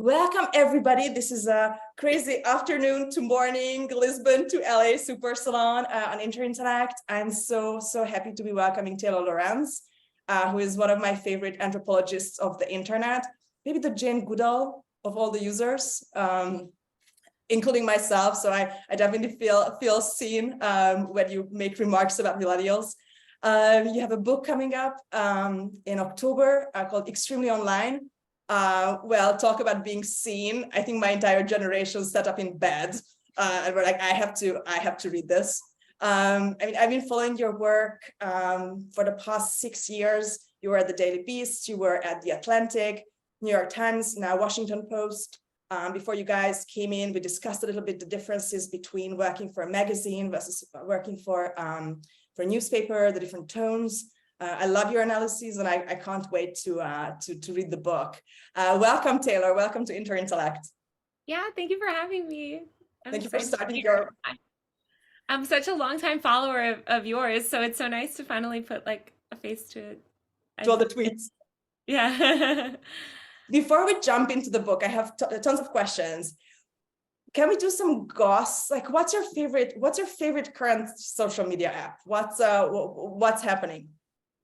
Welcome, everybody. This is a crazy afternoon to morning, Lisbon to LA Super Salon on Interact. I'm so happy to be welcoming Taylor Lorenz, who is one of my favorite anthropologists of the internet, maybe the Jane Goodall of all the users, including myself. So I definitely feel seen when you make remarks about millennials. You have a book coming up in October called Extremely Online. Well, talk about being seen. I think my entire generation sat up in bed and we're like, I have to read this. I mean, I've been following your work for the past 6 years. You were at the Daily Beast, you were at The Atlantic, New York Times, now Washington Post. Before you guys came in, we discussed a little bit the differences between working for a magazine versus working for a newspaper, the different tones. I love your analyses, and I can't wait to read the book. Welcome, Taylor. Welcome to Interact. Yeah, thank you for having me. Thank you for starting your. I'm such a longtime follower of yours, so it's so nice to finally put like a face to it. To all the tweets. Yeah. Before we jump into the book, I have tons of questions. Can we do some goss? Like, what's your favorite current social media app? What's happening?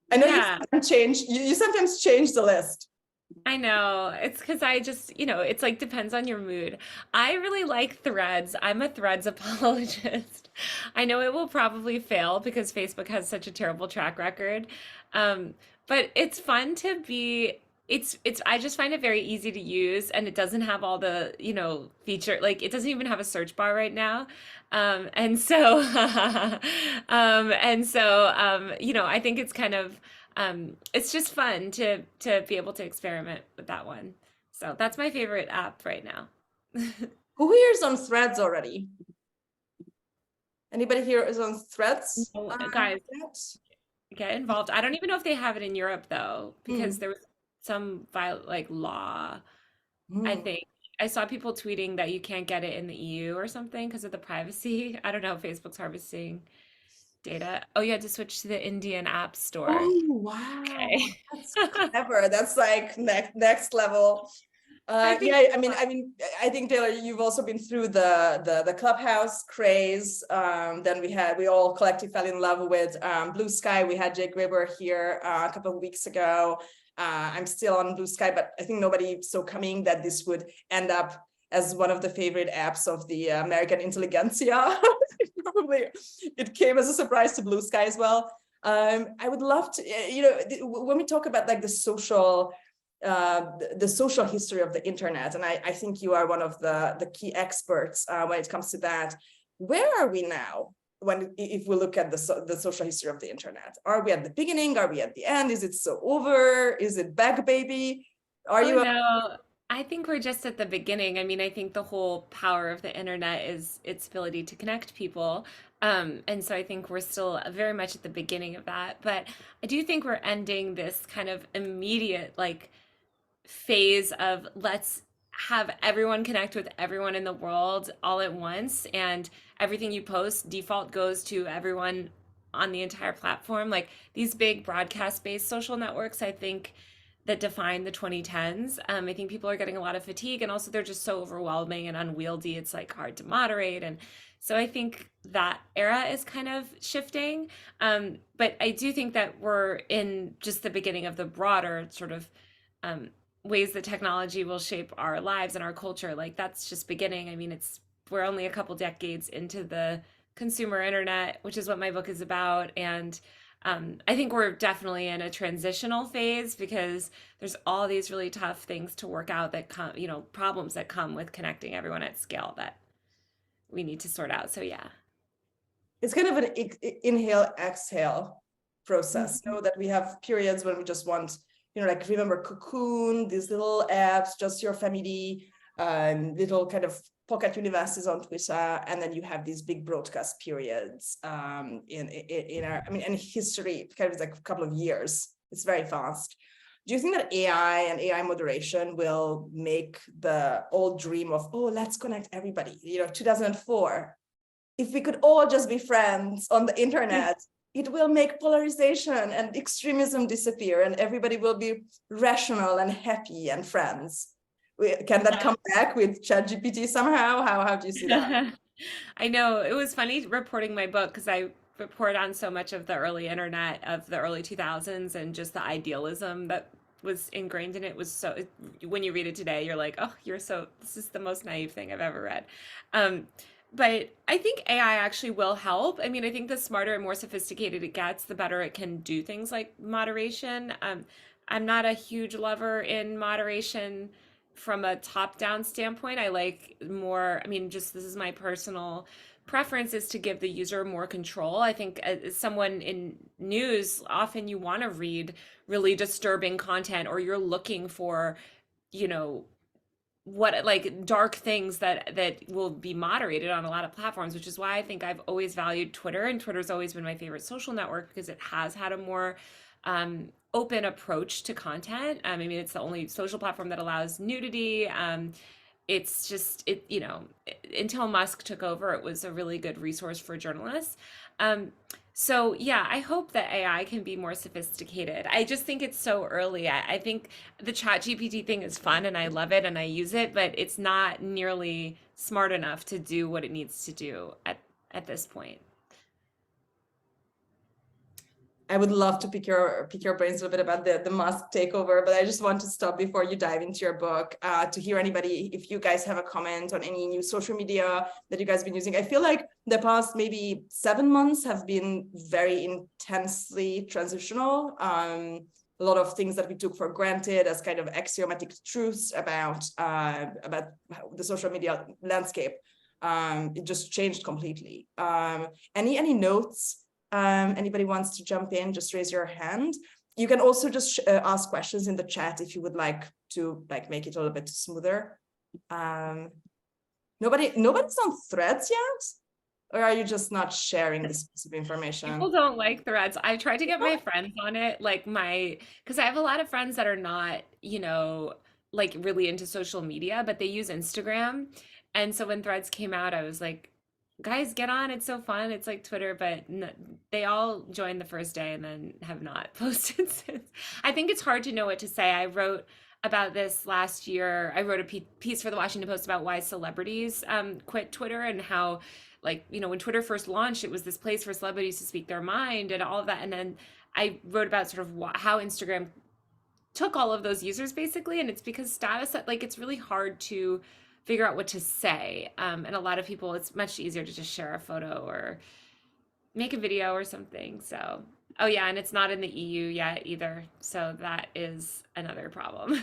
I know you sometimes change the list. I know. It's because I just, it's like depends on your mood. I really like Threads. I'm a Threads apologist. I know it will probably fail because Facebook has such a terrible track record. But it's fun to be, I just find it very easy to use, and it doesn't have all the, feature, like it doesn't even have a search bar right now. And so, I think it's kind of, it's just fun to be able to experiment with that one. So that's my favorite app right now. Who here is on Threads already? Anybody here is on Threads? No, guys, get involved. I don't even know if they have it in Europe though, because there was some law. I think I saw people tweeting that you can't get it in the EU or something because of the privacy. I don't know. Facebook's harvesting data. Oh, you had to switch to the Indian app store. Oh, wow. Okay. That's clever. That's like next level. I think Taylor, you've also been through the Clubhouse craze. Then we all collectively fell in love with Blue Sky. We had Jay Graber here a couple of weeks ago. I'm still on Blue Sky, but I think nobody saw coming that this would end up as one of the favorite apps of the American intelligentsia. It came as a surprise to Blue Sky as well. I would love to, when we talk about like the social history of the internet, and I think you are one of the key experts when it comes to that. Where are we now? If we look at the social history of the internet, are we at the beginning? Are we at the end? Is it so over? Is it back, baby? No, I think we're just at the beginning. I mean, I think the whole power of the internet is its ability to connect people. And so I think we're still very much at the beginning of that. But I do think we're ending this kind of immediate phase of let's have everyone connect with everyone in the world all at once, and everything you post default goes to everyone on the entire platform. Like these big broadcast-based social networks, I think that define the 2010s. I think people are getting a lot of fatigue, and also they're just so overwhelming and unwieldy. It's like hard to moderate. And so I think that era is kind of shifting. But I do think that we're in just the beginning of the broader sort of ways that technology will shape our lives and our culture. Like that's just beginning. I mean, we're only a couple decades into the consumer internet, which is what my book is about. And I think we're definitely in a transitional phase because there's all these really tough things to work out that come, problems that come with connecting everyone at scale that we need to sort out. So yeah. It's kind of an inhale, exhale process, that we have periods when we just want, remember Cocoon, these little apps, just your family, little kind of pocket universes on Twitter, and then you have these big broadcast periods in our, in history, kind of like a couple of years. It's very fast. Do you think that AI and AI moderation will make the old dream of, let's connect everybody, 2004, if we could all just be friends on the internet, it will make polarization and extremism disappear, and everybody will be rational and happy and friends? Can that come back with ChatGPT somehow? How do you see that? I know it was funny reporting my book because I report on so much of the early internet of the early 2000s and just the idealism that was ingrained in it was so when you read it today you're like, oh, this is the most naive thing I've ever read. um but I think AI actually will help. I mean, I think the smarter and more sophisticated it gets, the better it can do things like moderation. I'm not a huge lover in moderation from a top-down standpoint. I like more, I mean, just this is my personal preference, is to give the user more control. I think as someone in news, often you want to read really disturbing content, or you're looking for, you know, what like dark things that will be moderated on a lot of platforms, which is why I think I've always valued Twitter, and Twitter's always been my favorite social network because it has had a more open approach to content. I mean, it's the only social platform that allows nudity. It's just until Musk took over, it was a really good resource for journalists. So yeah, I hope that AI can be more sophisticated. I just think it's so early. I think the chat GPT thing is fun and I love it and I use it, but it's not nearly smart enough to do what it needs to do at this point. I would love to pick your brains a little bit about the Musk takeover, but I just want to stop before you dive into your book to hear anybody, if you guys have a comment on any new social media that you guys have been using. I feel like the past maybe 7 months have been very intensely transitional. A lot of things that we took for granted as kind of axiomatic truths about the social media landscape, it just changed completely. Any notes? Anybody wants to jump in, just raise your hand. You can also just ask questions in the chat if you would like to make it a little bit smoother. Nobody's on Threads yet? Or are you just not sharing this piece of information? People don't like Threads. I tried to get my friends on it, because I have a lot of friends that are not, like really into social media, but they use Instagram. And so when Threads came out, I was like, guys, get on, it's so fun, it's like Twitter, but they all joined the first day and then have not posted since. I think it's hard to know what to say. I wrote about this last year. I wrote a piece for the Washington Post about why celebrities quit Twitter, and how, when Twitter first launched, it was this place for celebrities to speak their mind and all of that. And then I wrote about sort of how Instagram took all of those users basically, and it's because status, it's really hard to figure out what to say. And a lot of people, it's much easier to just share a photo or make a video or something. So, oh yeah, and it's not in the EU yet either. So that is another problem.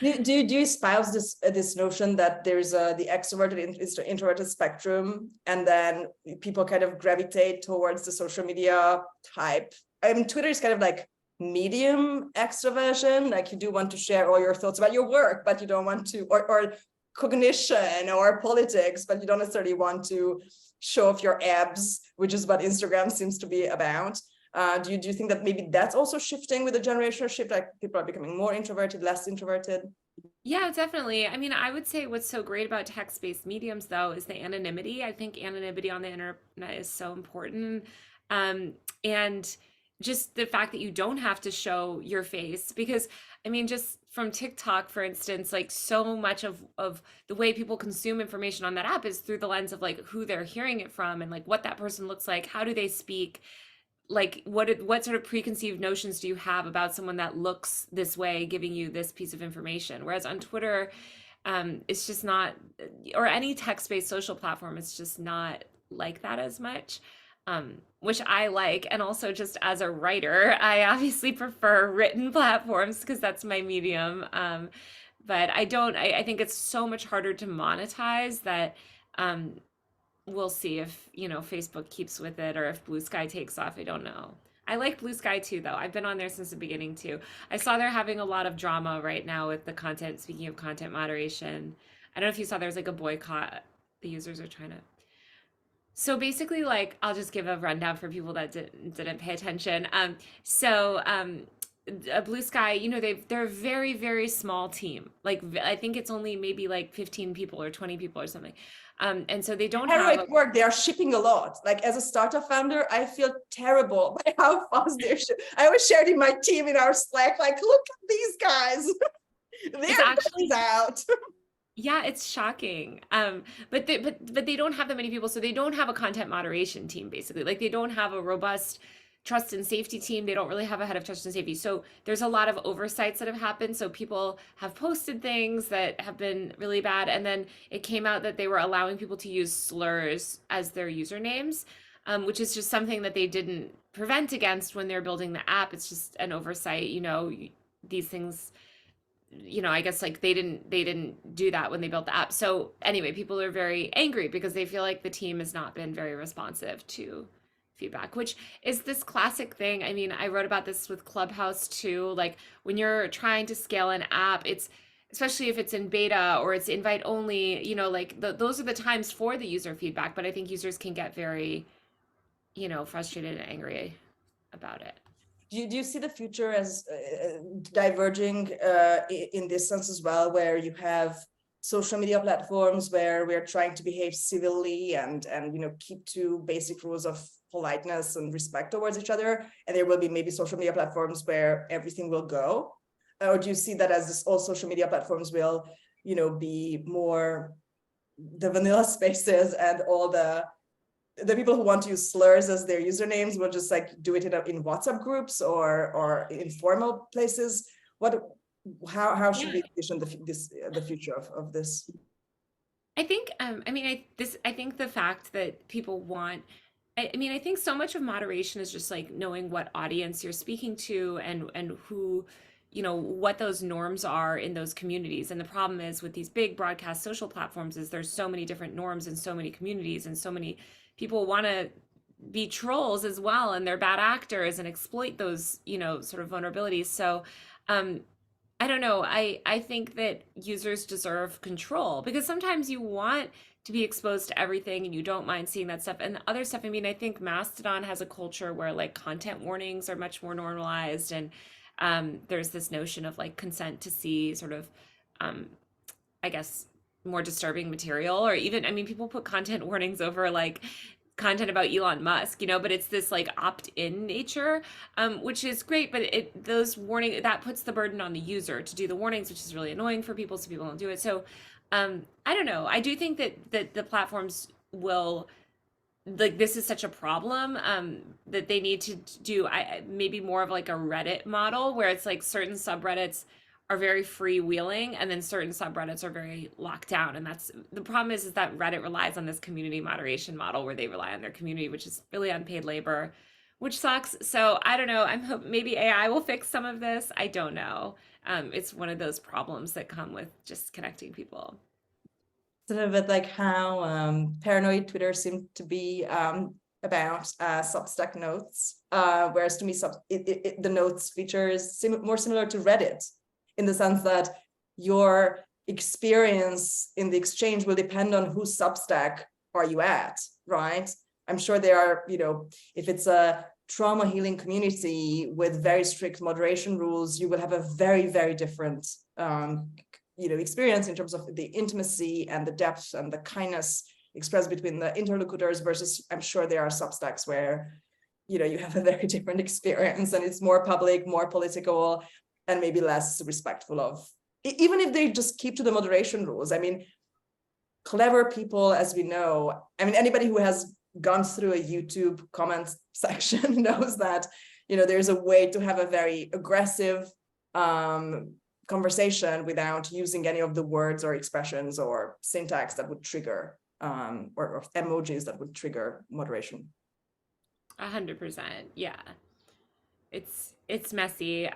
do you espouse this notion that there's the extroverted introverted spectrum, and then people kind of gravitate towards the social media type? I mean, Twitter is kind of like medium extroversion. Like, you do want to share all your thoughts about your work, but you don't want to, or cognition or politics, but you don't necessarily want to show off your abs, which is what Instagram seems to be about. Do you think that maybe that's also shifting with the generational shift? Like, people are becoming more introverted, less introverted? Yeah, definitely. I mean, I would say what's so great about text-based mediums, though, is the anonymity. I think anonymity on the internet is so important. And just the fact that you don't have to show your face, because I mean, just from TikTok, for instance, like, so much of the way people consume information on that app is through the lens of like who they're hearing it from, and like what that person looks like, how do they speak, like what sort of preconceived notions do you have about someone that looks this way giving you this piece of information. Whereas on Twitter, it's just not, or any text-based social platform, it's just not like that as much. Which I like. And also, just as a writer, I obviously prefer written platforms because that's my medium. But I think it's so much harder to monetize that we'll see if, Facebook keeps with it, or if Blue Sky takes off. I don't know. I like Blue Sky too, though. I've been on there since the beginning too. I saw they're having a lot of drama right now with the content, speaking of content moderation. I don't know if you saw there's like a boycott. The users are trying to. So basically, like, I'll just give a rundown for people that didn't pay attention. Blue Sky, they're a very, very small team. Like, I think it's only maybe like 15 people or 20 people or something. And so they don't have. How do it work? They are shipping a lot. Like, as a startup founder, I feel terrible by how fast they're shipping. I always shared in my team in our Slack, like, look at these guys. It's There actually, is out. yeah, it's shocking. But they don't have that many people, so they don't have a content moderation team basically. Like they don't have a robust trust and safety team. They don't really have a head of trust and safety. So there's a lot of oversights that have happened. So people have posted things that have been really bad, and then it came out that they were allowing people to use slurs as their usernames, which is just something that they didn't prevent against when they're building the app. It's just an oversight, these things, I guess like they didn't do that when they built the app. So anyway, people are very angry because they feel like the team has not been very responsive to feedback, which is this classic thing. I mean, I wrote about this with Clubhouse too. Like when you're trying to scale an app, it's especially if it's in beta or it's invite only, like those are the times for the user feedback, but I think users can get very, frustrated and angry about it. Do you see the future as diverging in this sense as well, where you have social media platforms where we're trying to behave civilly and keep to basic rules of politeness and respect towards each other, and there will be maybe social media platforms where everything will go? Or do you see that as all social media platforms will be more the vanilla spaces, and all the people who want to use slurs as their usernames will just like do it in WhatsApp groups or informal places? How should Yeah. we envision the future of this? I think, I think the fact that people want, I think so much of moderation is just like knowing what audience you're speaking to and who, what those norms are in those communities. And the problem is with these big broadcast social platforms is there's so many different norms and so many communities and so many people want to be trolls as well, and they're bad actors and exploit those, sort of vulnerabilities. So, um, I don't know. I think that users deserve control because sometimes you want to be exposed to everything and you don't mind seeing that stuff and other stuff. I mean, I think Mastodon has a culture where like content warnings are much more normalized, and there's this notion of like consent to see sort of, um, I guess, more disturbing material, or even, I mean, people put content warnings over like content about Elon Musk, but it's this like opt-in nature, which is great, but those warning that puts the burden on the user to do the warnings, which is really annoying for people, so people don't do it. So I don't know. I do think that the platforms will, like, this is such a problem, that they need to do maybe more of like a Reddit model where it's like certain subreddits are very freewheeling and then certain subreddits are very locked down. And that's the problem is that Reddit relies on this community moderation model where they rely on their community, which is really unpaid labor, which sucks. So I don't know. I'm hoping maybe AI will fix some of this. I don't know. It's one of those problems that come with just connecting people. Sort of bit like how paranoid Twitter seemed to be about Substack notes, whereas to me, the notes feature is more similar to Reddit, in the sense that your experience in the exchange will depend on whose Substack are you at, right? I'm sure there are, if it's a trauma healing community with very strict moderation rules, you will have a very, very different experience in terms of the intimacy and the depth and the kindness expressed between the interlocutors, versus I'm sure there are Substacks where you have a very different experience and it's more public, more political, and maybe less respectful of, even if they just keep to the moderation rules. I mean, clever people, as we know, I mean, anybody who has gone through a YouTube comments section knows that there's a way to have a very aggressive conversation without using any of the words or expressions or syntax that would trigger or emojis that would trigger moderation. 100%. Yeah. It's messy.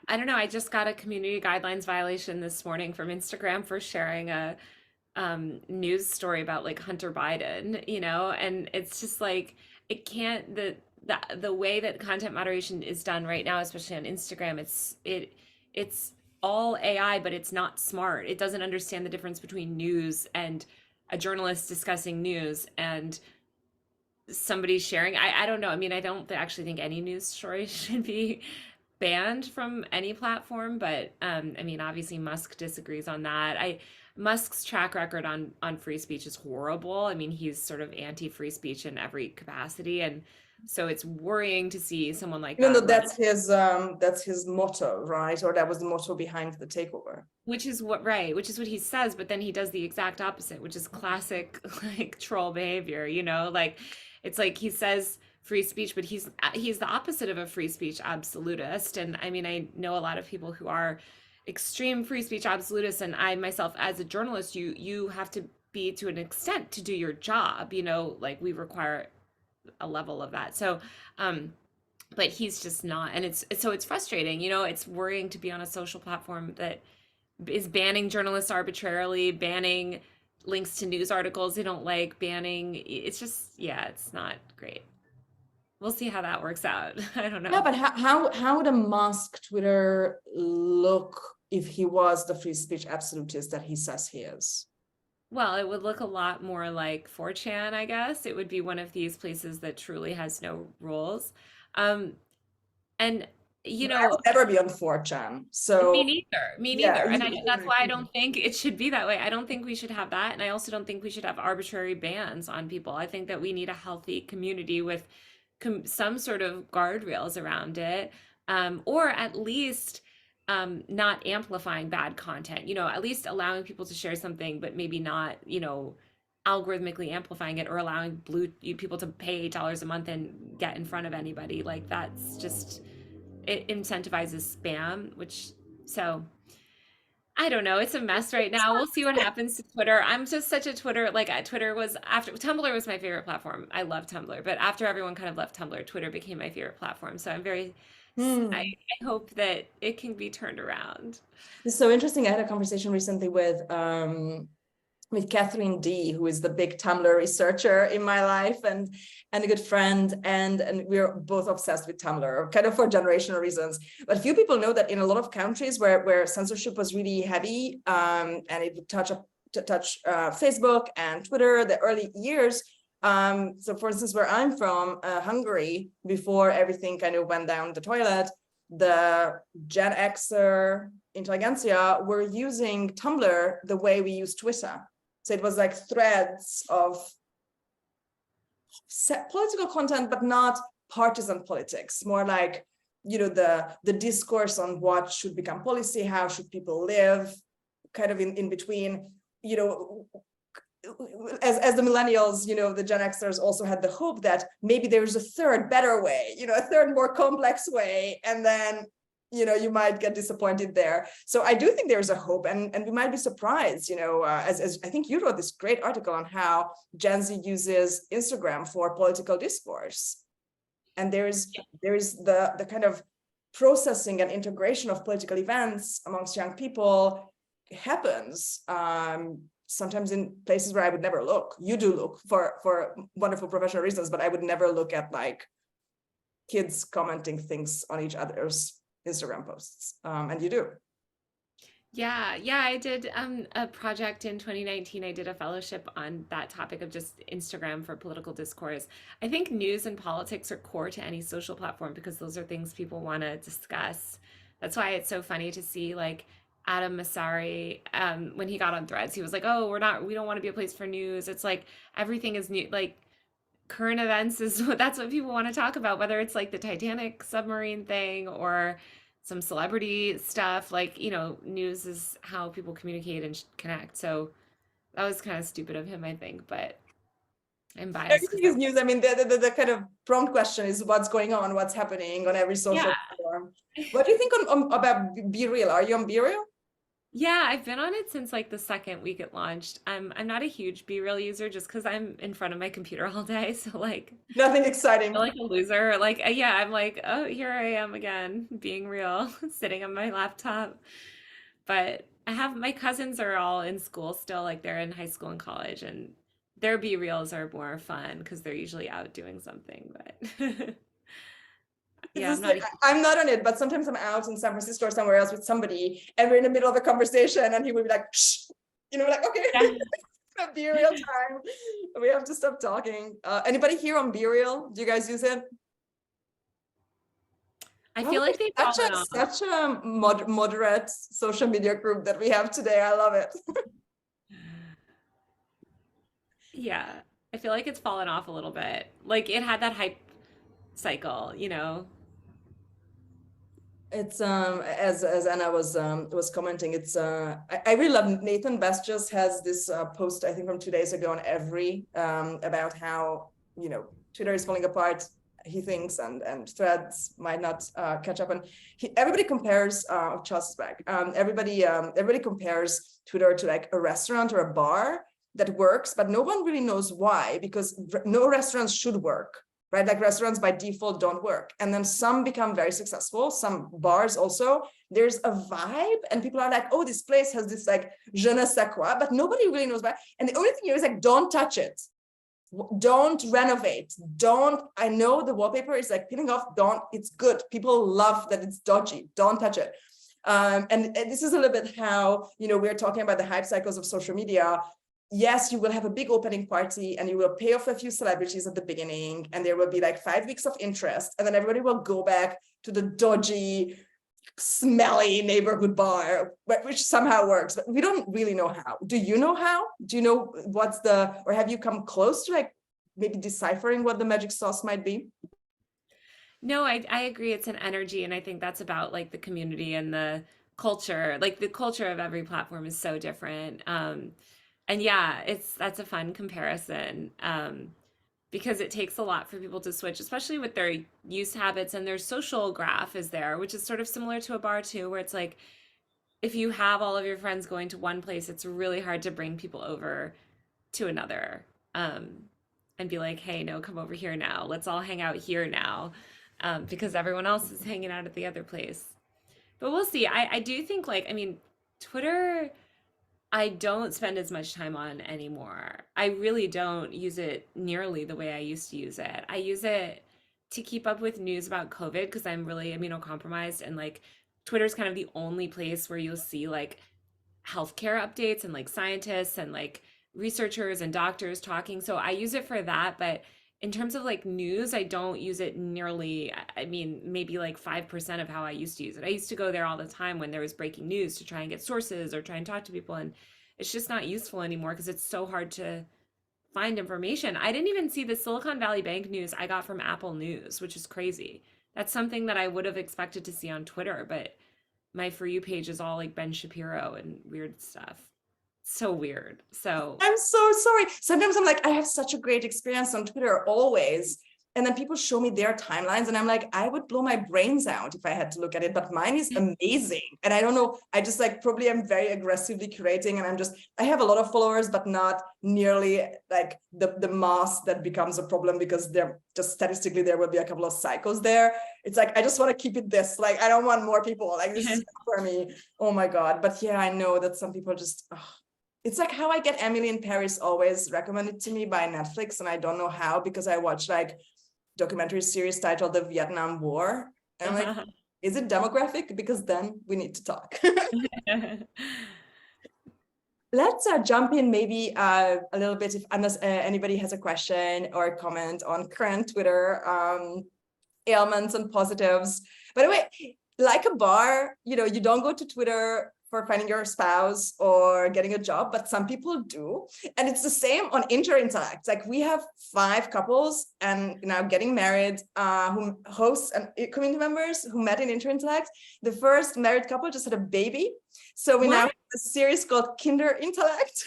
I don't know. I just got a community guidelines violation this morning from Instagram for sharing a news story about like Hunter Biden, and it's just like it can't the way that content moderation is done right now, especially on Instagram, it's all AI, but it's not smart. It doesn't understand the difference between news and a journalist discussing news and somebody sharing. I don't know. I mean, I don't actually think any news story should be banned from any platform, but I mean, obviously Musk disagrees on that. Musk's track record on free speech is horrible. I mean, he's sort of anti-free speech in every capacity, and So it's worrying to see someone like Even though that run, that's his motto, right? Or that was the motto behind the takeover. which is what, right, which is what he says, but then he does the exact opposite, which is classic like troll behavior, like it's like he says free speech, but he's the opposite of a free speech absolutist. And I mean, I know a lot of people who are extreme free speech absolutists, and I myself as a journalist, you have to be to an extent to do your job, like we require a level of that. So but he's just not, and it's frustrating, it's worrying to be on a social platform that is banning journalists arbitrarily, banning links to news articles they don't like, banning. It's just, yeah, it's not great. We'll see how that works out. I don't Yeah, know. but how would a Musk Twitter look if he was the free speech absolutist that he says he is? Well, it would look a lot more like 4chan, I guess. It would be one of these places that truly has no rules. Um, and you But I know, would never be on 4chan. Me So neither. Me yeah, neither. And that's why I exactly. don't think it should be that way. I don't think we should have that. And I also don't think we should have arbitrary bans on people. I think that we need a healthy community with some sort of guardrails around it, or at least not amplifying bad content, at least allowing people to share something, but maybe not, algorithmically amplifying it or allowing people to pay $8 a month and get in front of anybody. Like that's just it incentivizes spam, which so I don't know. It's a mess right now. We'll see what happens to Twitter. I'm just such a Twitter, like Twitter was after Tumblr was my favorite platform. I love Tumblr, but after everyone kind of left Tumblr, Twitter became my favorite platform. So Hmm. I hope that it can be turned around. It's so interesting. I had a conversation recently with Catherine D, who is the big Tumblr researcher in my life and a good friend. And we're both obsessed with Tumblr, kind of for generational reasons. But few people know that in a lot of countries where censorship was really heavy, and it would touch Facebook and Twitter, the early years. So for instance, where I'm from, Hungary, before everything kind of went down the toilet, the Gen Xer intelligentsia were using Tumblr the way we use Twitter. So it was like threads of political content, but not partisan politics, more like, the discourse on what should become policy, how should people live, kind of in between, as the millennials, the Gen Xers also had the hope that maybe there's a third better way, a third more complex way, and then you might get disappointed there. So I do think there's a hope, and we might be surprised, as I think you wrote this great article on how Gen Z uses Instagram for political discourse, and there's the kind of processing and integration of political events amongst young people happens, sometimes in places where I would never look. You do look for wonderful professional reasons, but I would never look at like kids commenting things on each other's Instagram posts, and you do. Yeah, I did a project in 2019. I did a fellowship on that topic of just Instagram for political discourse. I think news and politics are core to any social platform because those are things people want to discuss. That's why it's so funny to see like Adam Masari, when he got on Threads, he was like, "Oh, we don't want to be a place for news." It's like everything is new, like current events is that's what people want to talk about, whether it's like the Titanic submarine thing or some celebrity stuff. Like, news is how people communicate and connect. So that was kind of stupid of him, I think, but I'm biased Everything because is news. I mean, the kind of prompt question is what's going on, what's happening on every social yeah. platform. What do you think about Be Real? Are you on Be Real? Yeah, I've been on it since like the second week it launched. I'm not a huge Be Real user just because I'm in front of my computer all day. So like Nothing I feel exciting. like a loser. Like yeah, I'm like, oh, here I am again, being real, sitting on my laptop. But I have my cousins are all in school still, like they're in high school and college, and their Be Reals are more fun because they're usually out doing something. But It's yeah, I'm just not like, a huge. I'm not on it, but sometimes I'm out in San Francisco or somewhere else with somebody, and we're in the middle of a conversation, and he would be like, shh, like, okay, Yeah. Be Real time. We have to stop talking. Anybody here on Be Real? Do you guys use it? I Oh, feel like they've such fallen a off. such a moderate social media group that we have today. I love it. Yeah, I feel like it's fallen off a little bit. Like it had that hype cycle, you know? It's as Anna was commenting, it's I really love Nathan Best just has this post I think from 2 days ago on every about how, you know, Twitter is falling apart, he thinks, and threads might not catch up, and everybody compares Charles is back. Everybody compares Twitter to like a restaurant or a bar that works, but no one really knows why, because no restaurants should work, right? Like restaurants by default don't work. And then some become very successful, some bars also, there's a vibe and people are like, oh, this place has this like je ne sais quoi, but nobody really knows why. And the only thing here is like, don't touch it. Don't renovate. Don't, I know the wallpaper is like peeling off, don't, it's good. People love that it's dodgy, don't touch it. And this is a little bit how, you know, we're talking about the hype cycles of social media. Yes, you will have a big opening party and you will pay off a few celebrities at the beginning and there will be like 5 weeks of interest and then everybody will go back to the dodgy, smelly neighborhood bar, which somehow works, but we don't really know how. Do you know how? Do you know what's the, or have you come close to like maybe deciphering what the magic sauce might be? No, I agree. It's an energy. And I think that's about like the community and the culture. Like the culture of every platform is so different. And yeah, that's a fun comparison. Because it takes a lot for people to switch, especially with their use habits, and their social graph is there, which is sort of similar to a bar too, where it's like if you have all of your friends going to one place, it's really hard to bring people over to another, um, and be like, hey, no, come over here now. Let's all hang out here now, because everyone else is hanging out at the other place. But we'll see. I do think, like, I mean, Twitter, I don't spend as much time on anymore. I really don't use it nearly the way I used to use it. I use it to keep up with news about COVID because I'm really immunocompromised, and like Twitter's kind of the only place where you'll see like healthcare updates and like scientists and like researchers and doctors talking. So I use it for that, but in terms of like news, I don't use it nearly, I mean, maybe like 5% of how I used to use it. I used to go there all the time when there was breaking news to try and get sources or try and talk to people. And it's just not useful anymore because it's so hard to find information. I didn't even see the Silicon Valley Bank news I got from Apple News, which is crazy. That's something that I would have expected to see on Twitter, but my For You page is all like Ben Shapiro and weird stuff. So weird. So I'm so sorry. Sometimes I'm like, I have such a great experience on Twitter always. And then people show me their timelines and I'm like, I would blow my brains out if I had to look at it, but mine is amazing. And I don't know, I just like, probably I'm very aggressively curating and I have a lot of followers, but not nearly like the mass that becomes a problem because they're just statistically, there will be a couple of cycles there. It's like, I just want to keep it this, like, I don't want more people, like this is for me. Oh my God. But yeah, I know that some people just, it's like how I get Emily in Paris always recommended to me by Netflix. And I don't know how, because I watched like documentary series titled The Vietnam War. And I'm like, is it demographic? Because then we need to talk. Let's jump in maybe a little bit if unless anybody has a question or a comment on current Twitter ailments and positives. By the way, like a bar, you know, you don't go to Twitter for finding your spouse or getting a job, but some people do. And it's the same on Interact. Like we have 5 couples and now getting married who hosts and community members who met in Interact. The first married couple just had a baby. So we now have a series called Kinder Intellect.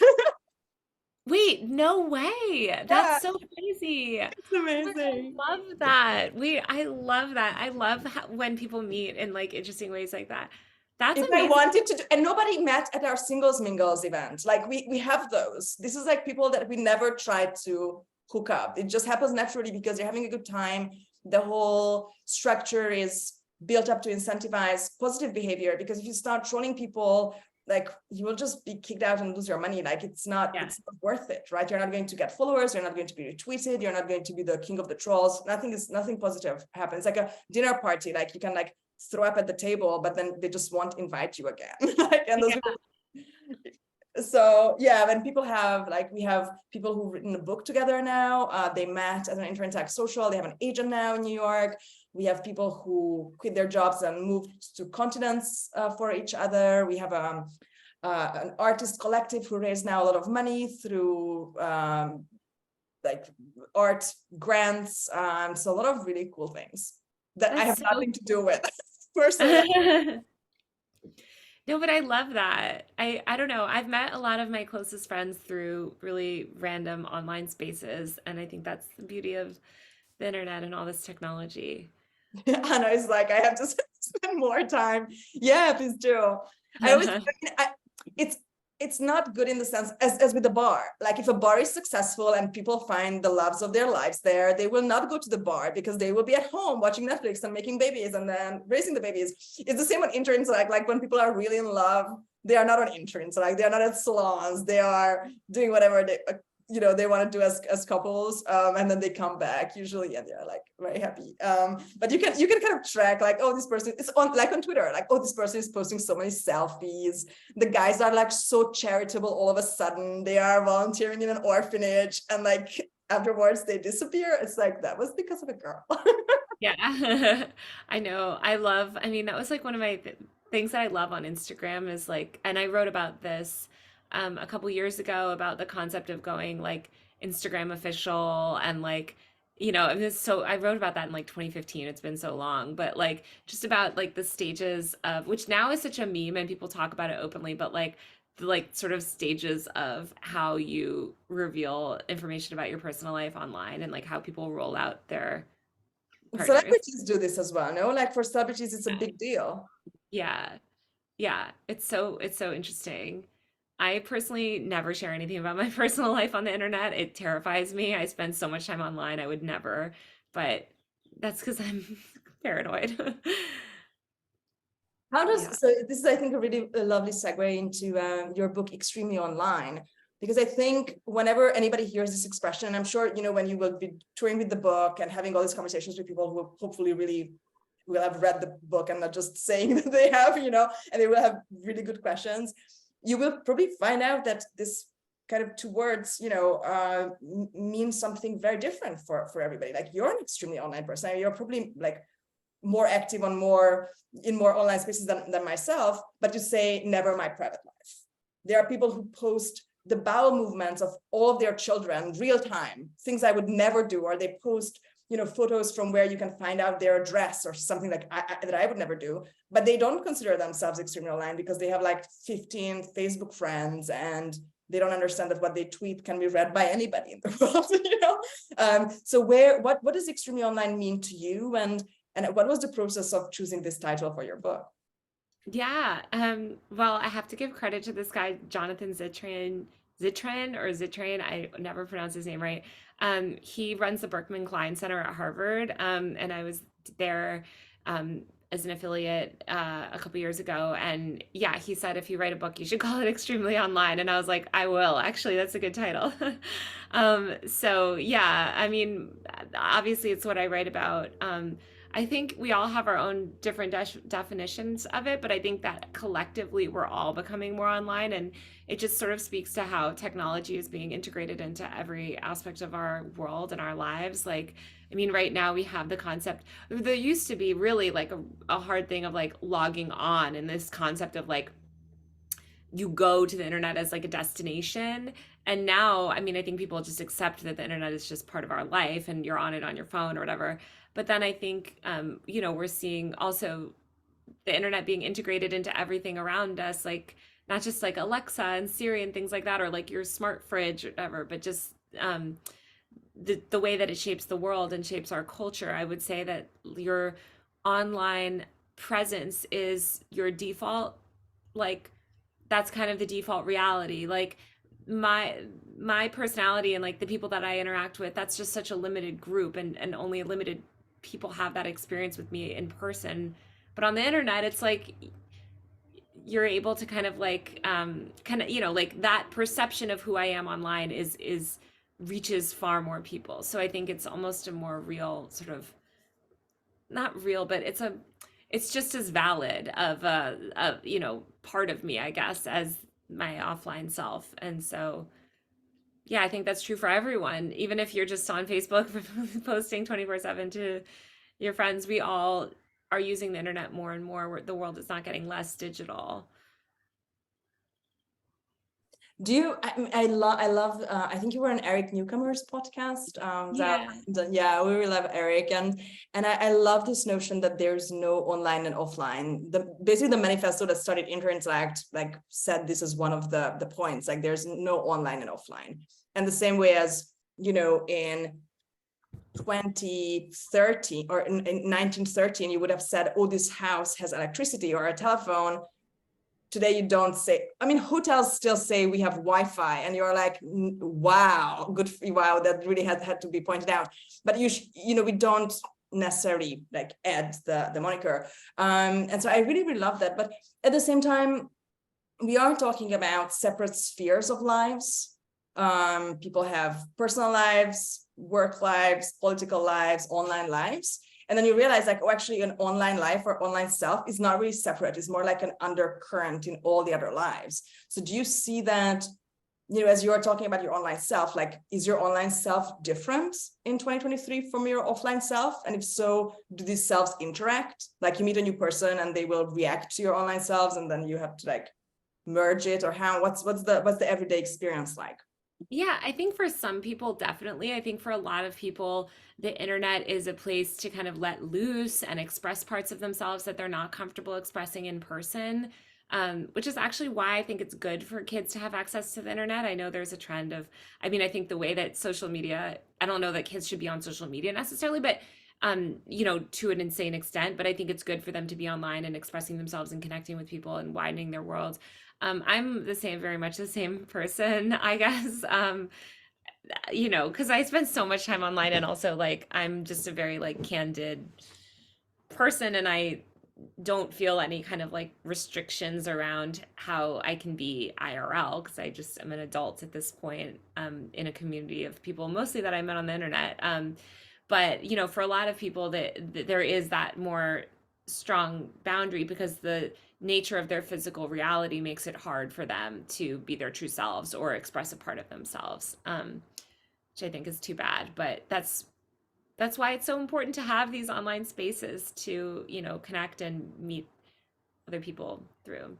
Wait, no way. That's so crazy. It's amazing. I love that. I love that. I love when people meet in like interesting ways like that. That's if amazing. I wanted to do, and nobody met at our singles mingles event. Like we have those. This is like people that we never tried to hook up. It just happens naturally because you're having a good time. The whole structure is built up to incentivize positive behavior, because if you start trolling people, like you will just be kicked out and lose your money. Like it's not worth it, right? You're not going to get followers, you're not going to be retweeted, you're not going to be the king of the trolls. Nothing positive happens. Like a dinner party, like you can like throw up at the table, but then they just won't invite you again. Like, and those people, so yeah, when people have like, we have people who've written a book together now, they met at an Interact social, they have an agent now in New York. We have people who quit their jobs and moved to continents for each other. We have an artist collective who raised now a lot of money through like art grants. So a lot of really cool things that I That's have so nothing to do with personally. No, but I love that. I don't know. I've met a lot of my closest friends through really random online spaces, and I think that's the beauty of the internet and all this technology. Anna is like, I have to spend more time. Yeah, please do. I always, it's it's not good in the sense as with the bar. Like if a bar is successful and people find the loves of their lives there, they will not go to the bar because they will be at home watching Netflix and making babies and then raising the babies. It's the same on interns. Like when people are really in love, they are not on interns. Like they are not at salons. They are doing whatever they want to do as couples, and then they come back usually and they're like very happy, but you can kind of track like, oh, this person, it's on like on Twitter, like, oh, this person is posting so many selfies, the guys are like so charitable, all of a sudden they are volunteering in an orphanage and like afterwards they disappear. It's like that was because of a girl. Yeah. I know. I mean, that was like one of my th things that I love on Instagram is like, and I wrote about this a couple years ago about the concept of going like Instagram official and like, and so I wrote about that in like 2015. It's been so long, but like just about like the stages of, which now is such a meme and people talk about it openly, but like the like sort of stages of how you reveal information about your personal life online and like how people roll out their partners. Celebrities do this as well, no? Like for celebrities it's a Yeah. big deal. Yeah. Yeah. It's so interesting. I personally never share anything about my personal life on the internet. It terrifies me. I spend so much time online. I would never, but that's because I'm paranoid. How Yeah. does, so this is, I think, a really lovely segue into your book, Extremely Online, because I think whenever anybody hears this expression, and I'm sure, when you will be touring with the book and having all these conversations with people who will hopefully really will have read the book and not just saying that they have, and they will have really good questions, you will probably find out that this kind of two words, means something very different for everybody. Like you're an extremely online person. You're probably like more active on more online spaces than myself, but you say never my private life. There are people who post the bowel movements of all of their children real time, things I would never do, or they post photos from where you can find out their address or something like that I would never do, but they don't consider themselves extremely online because they have like 15 Facebook friends and they don't understand that what they tweet can be read by anybody in the world. So what does extremely online mean to you, and what was the process of choosing this title for your book? Yeah. Well, I have to give credit to this guy, Jonathan Zittrain. I never pronounce his name right. He runs the Berkman Klein Center at Harvard. And I was there as an affiliate a couple years ago. And yeah, he said, if you write a book, you should call it Extremely Online. And I was like, I will. Actually, that's a good title. So yeah, I mean, obviously it's what I write about. I think we all have our own different definitions of it, but I think that collectively we're all becoming more online. And it just sort of speaks to how technology is being integrated into every aspect of our world and our lives. Like, I mean, right now we have the concept, there used to be really like a hard thing of like logging on and this concept of like, you go to the internet as like a destination. And now, I mean, I think people just accept that the internet is just part of our life and you're on it on your phone or whatever. But then I think, we're seeing also the internet being integrated into everything around us, like not just like Alexa and Siri and things like that, or like your smart fridge or whatever, but just the way that it shapes the world and shapes our culture. I would say that your online presence is your default, like that's kind of the default reality. Like my personality and like the people that I interact with, that's just such a limited group, and only a limited people have that experience with me in person. But on the internet, it's like you're able to kind of like like that perception of who I am online is reaches far more people. So I think it's almost a more real sort of, not real, but it's just as valid of a part of me, I guess, as my offline self. And so yeah, I think that's true for everyone. Even if you're just on Facebook posting 24/7 to your friends, we all are using the internet more and more. The world is not getting less digital. Do you, I love, I think you were on Eric Newcomer's podcast. Yeah. Yeah, we really love Eric. And I love this notion that there's no online and offline. Basically the manifesto that started Interact like said this is one of the points, like there's no online and offline. And the same way as, you know, in 2013 or in 1913, you would have said, oh, this house has electricity or a telephone. Today you don't say, I mean, hotels still say we have Wi-Fi, and you're like, wow, good for you, wow, that really had to be pointed out. But you know, we don't necessarily like add the moniker. And so I really, really love that. But at the same time, we are talking about separate spheres of lives. People have personal lives, work lives, political lives, online lives. And then you realize like, oh, actually an online life or online self is not really separate. It's more like an undercurrent in all the other lives. So do you see that, you know, as you are talking about your online self, like, is your online self different in 2023 from your offline self? And if so, do these selves interact? Like you meet a new person and they will react to your online selves and then you have to like merge it, or how, what's the everyday experience like? Yeah, I think for some people, definitely. I think for a lot of people, the internet is a place to kind of let loose and express parts of themselves that they're not comfortable expressing in person, which is actually why I think it's good for kids to have access to the internet. I know there's a trend of, I mean, I think the way that social media, I don't know that kids should be on social media necessarily, but you know, to an insane extent, but I think it's good for them to be online and expressing themselves and connecting with people and widening their world. I'm the same, very much the same person, I guess. You know, because I spend so much time online, and also like I'm just a very like candid person, and I don't feel any kind of like restrictions around how I can be IRL, because I just am an adult at this point, in a community of people mostly that I met on the internet. But you know, for a lot of people, that there is that more strong boundary because the nature of their physical reality makes it hard for them to be their true selves or express a part of themselves, which I think is too bad. But that's why it's so important to have these online spaces to, you know, connect and meet other people through.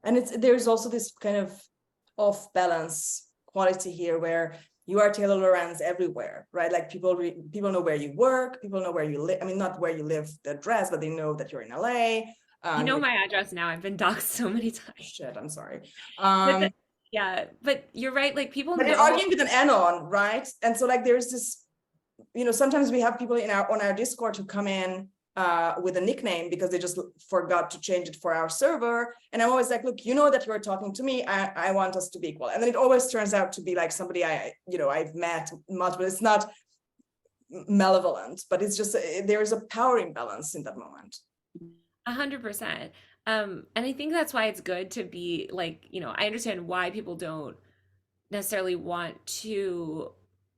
And there's also this kind of off balance quality here where you are Taylor Lorenz everywhere, right? Like people know where you work, people know where you live. I mean, not where you live, the address, but they know that you're in LA. You know my address now. I've been doxxed so many times. Shit, I'm sorry. Yeah, but you're right. Like people But know. you're arguing with an anon, right? And so like there's this, you know, sometimes we have people on our Discord who come in with a nickname because they just forgot to change it for our server. And I'm always like, look, you know that you're talking to me. I want us to be equal. And then it always turns out to be like somebody I've met multiple. It's not malevolent, but it's just there is a power imbalance in that moment. 100%. And I think that's why it's good to be like, you know, I understand why people don't necessarily want to,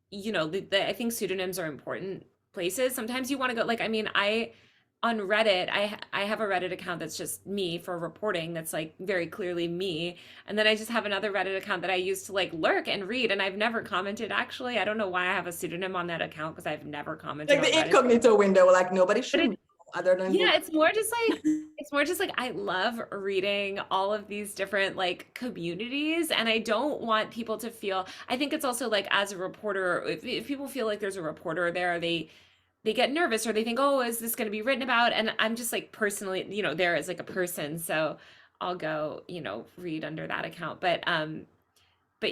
you know, I think pseudonyms are important places. Sometimes you want to go, like, I mean, on Reddit, I have a Reddit account that's just me for reporting, that's like very clearly me. And then I just have another Reddit account that I use to like lurk and read. And I've never commented, actually. I don't know why I have a pseudonym on that account because I've never commented. Like the incognito window, like nobody should. Other than yeah, it's more just like I love reading all of these different like communities, and I don't want people to feel, I think it's also like as a reporter, if people feel like there's a reporter there, they get nervous or they think, oh, is this going to be written about? And I'm just like personally, you know, there as like a person, so I'll go, you know, read under that account. But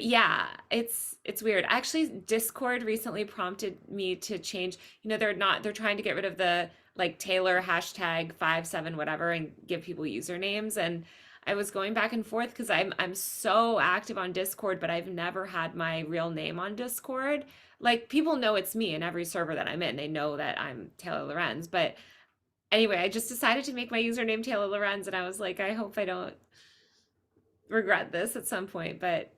yeah, it's weird. Actually, Discord recently prompted me to change, you know, they're trying to get rid of the like Taylor #57 whatever and give people usernames. And I was going back and forth because I'm so active on Discord, but I've never had my real name on Discord. Like people know it's me in every server that I'm in. They know that I'm Taylor Lorenz. But anyway, I just decided to make my username Taylor Lorenz, and I was like, I hope I don't regret this at some point, but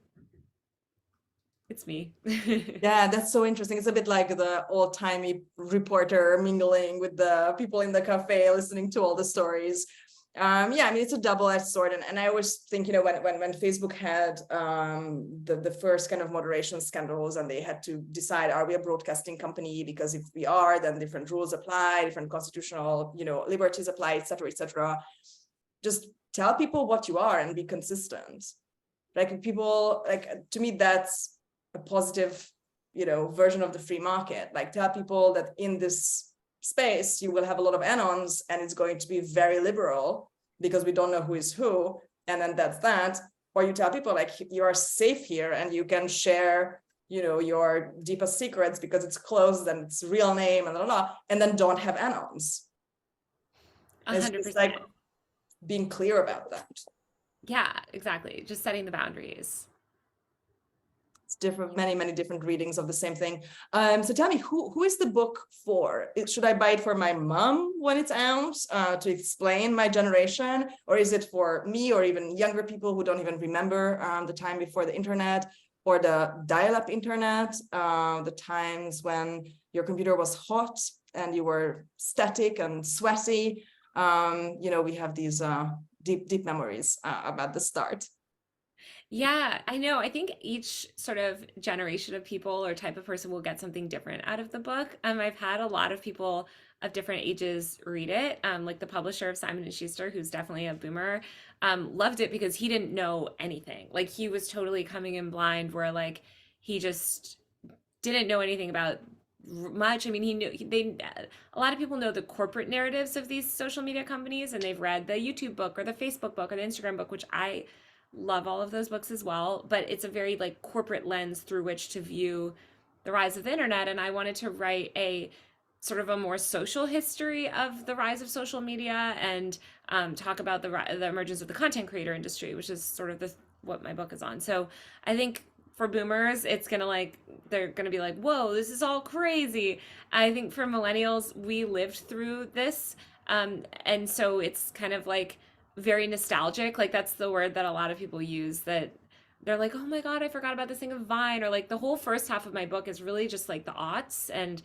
it's me. Yeah, that's so interesting. It's a bit like the old-timey reporter mingling with the people in the cafe, listening to all the stories. Yeah, I mean, it's a double-edged sword. And I always think, you know, when Facebook had the first kind of moderation scandals, and they had to decide, are we a broadcasting company? Because if we are, then different rules apply, different constitutional, you know, liberties apply, et cetera, et cetera. Just tell people what you are and be consistent. Like people, like to me, that's a positive, version of the free market. Like tell people that in this space, you will have a lot of anons and it's going to be very liberal because we don't know who is who. And then that's that. Or you tell people like you are safe here and you can share, your deepest secrets because it's closed and it's real name and blah, blah, blah, and then don't have anons. It's just like 100%. being clear about that. Yeah, exactly. Just setting the boundaries. It's different, many different readings of the same thing. So tell me, who is the book for? Should I buy it for my mom when it's out to explain my generation, or is it for me or even younger people who don't even remember the time before the internet or the dial-up internet, the times when your computer was hot and you were static and sweaty? We have these deep memories about the start. Yeah, I know. I think each sort of generation of people or type of person will get something different out of the book. I've had a lot of people of different ages read it. Like the publisher of Simon and Schuster, who's definitely a boomer, loved it because he didn't know anything. Like he was totally coming in blind, where like he just didn't know anything about much. I mean, he knew they a lot of people know the corporate narratives of these social media companies, and they've read the YouTube book or the Facebook book or the Instagram book, which I love all of those books as well, but it's a very like corporate lens through which to view the rise of the internet. And I wanted to write a sort of a more social history of the rise of social media, and talk about the emergence of the content creator industry, which is sort of what my book is on. So I think for boomers, it's gonna like they're gonna be like, whoa, this is all crazy. I think for millennials, we lived through this, and so it's kind of like very nostalgic. Like that's the word that a lot of people use, that they're like, oh my God, I forgot about this thing of Vine. Or like the whole first half of my book is really just like the aughts and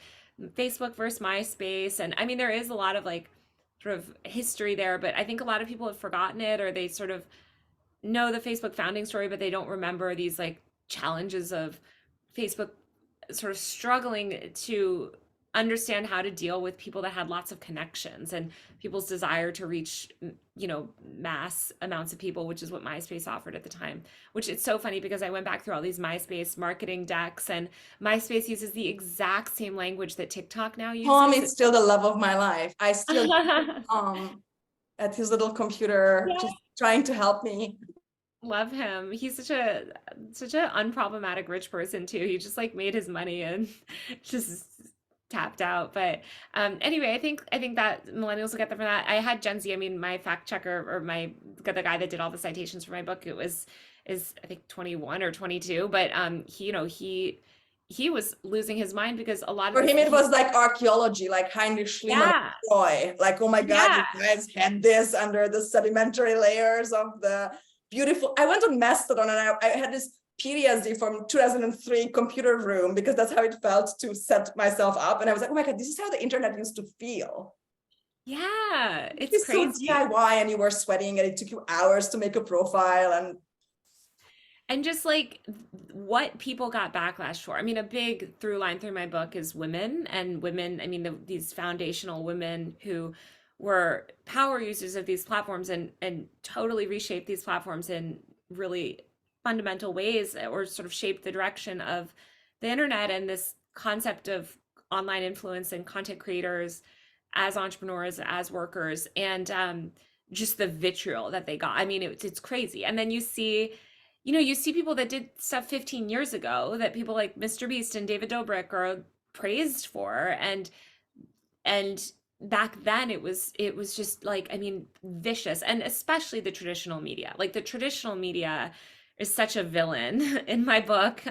Facebook versus MySpace. And I mean, there is a lot of like sort of history there, but I think a lot of people have forgotten it, or they sort of know the Facebook founding story, but they don't remember these like challenges of Facebook sort of struggling to understand how to deal with people that had lots of connections, and people's desire to reach mass amounts of people, which is what MySpace offered at the time. Which it's so funny because I went back through all these MySpace marketing decks, and MySpace uses the exact same language that TikTok now Tom uses. is still the love of my life. I still at his little computer, Yeah. just trying to help me. Love him. He's such a unproblematic rich person too. He just like made his money and just tapped out. But anyway, I think that millennials will get them from that. I had Gen Z. I mean, my fact checker, or the guy that did all the citations for my book, is I think 21 or 22. But he was losing his mind because a lot of For this him, it was like archaeology, like Heinrich Schliemann yeah, Troy. Like, oh my God, yeah, you guys had this under the sedimentary layers of the beautiful. I went on Mastodon and I had this PTSD from 2003 computer room because that's how it felt to set myself up. And I was like, oh my God, this is how the internet used to feel. yeah. It's It's so crazy. DIY and you were sweating and it took you hours to make a profile. And just like what people got backlash for. I mean, a big through line through my book is women, and women, I mean, these foundational women who were power users of these platforms, and totally reshaped these platforms in really fundamental ways, or sort of shaped the direction of the internet and this concept of online influence and content creators as entrepreneurs, as workers, and just the vitriol that they got. I mean, it's crazy. And then you see people that did stuff 15 years ago that people like Mr. Beast and David Dobrik are praised for, and back then it was just like, I mean, vicious. And especially the traditional media. Like the traditional media is such a villain in my book,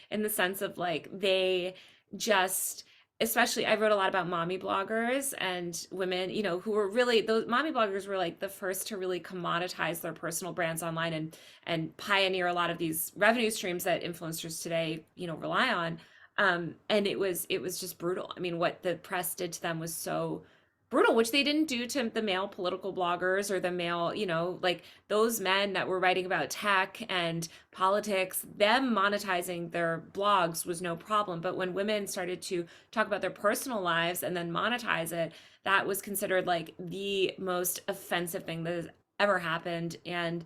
in the sense of like they just, especially I wrote a lot about mommy bloggers and women, who were really, those mommy bloggers were like the first to really commoditize their personal brands online, and pioneer a lot of these revenue streams that influencers today, rely on. And it was just brutal. I mean, what the press did to them was so brutal, which they didn't do to the male political bloggers or the male, like those men that were writing about tech and politics. Them monetizing their blogs was no problem. But when women started to talk about their personal lives and then monetize it, that was considered like the most offensive thing that has ever happened. And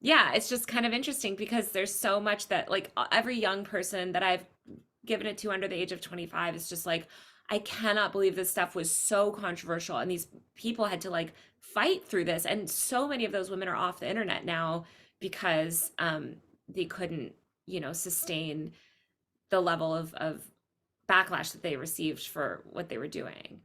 Yeah, it's just kind of interesting because there's so much that like every young person that I've given it to under the age of 25 is just like, I cannot believe this stuff was so controversial and these people had to like fight through this. And so many of those women are off the internet now because they couldn't, sustain the level of backlash that they received for what they were doing.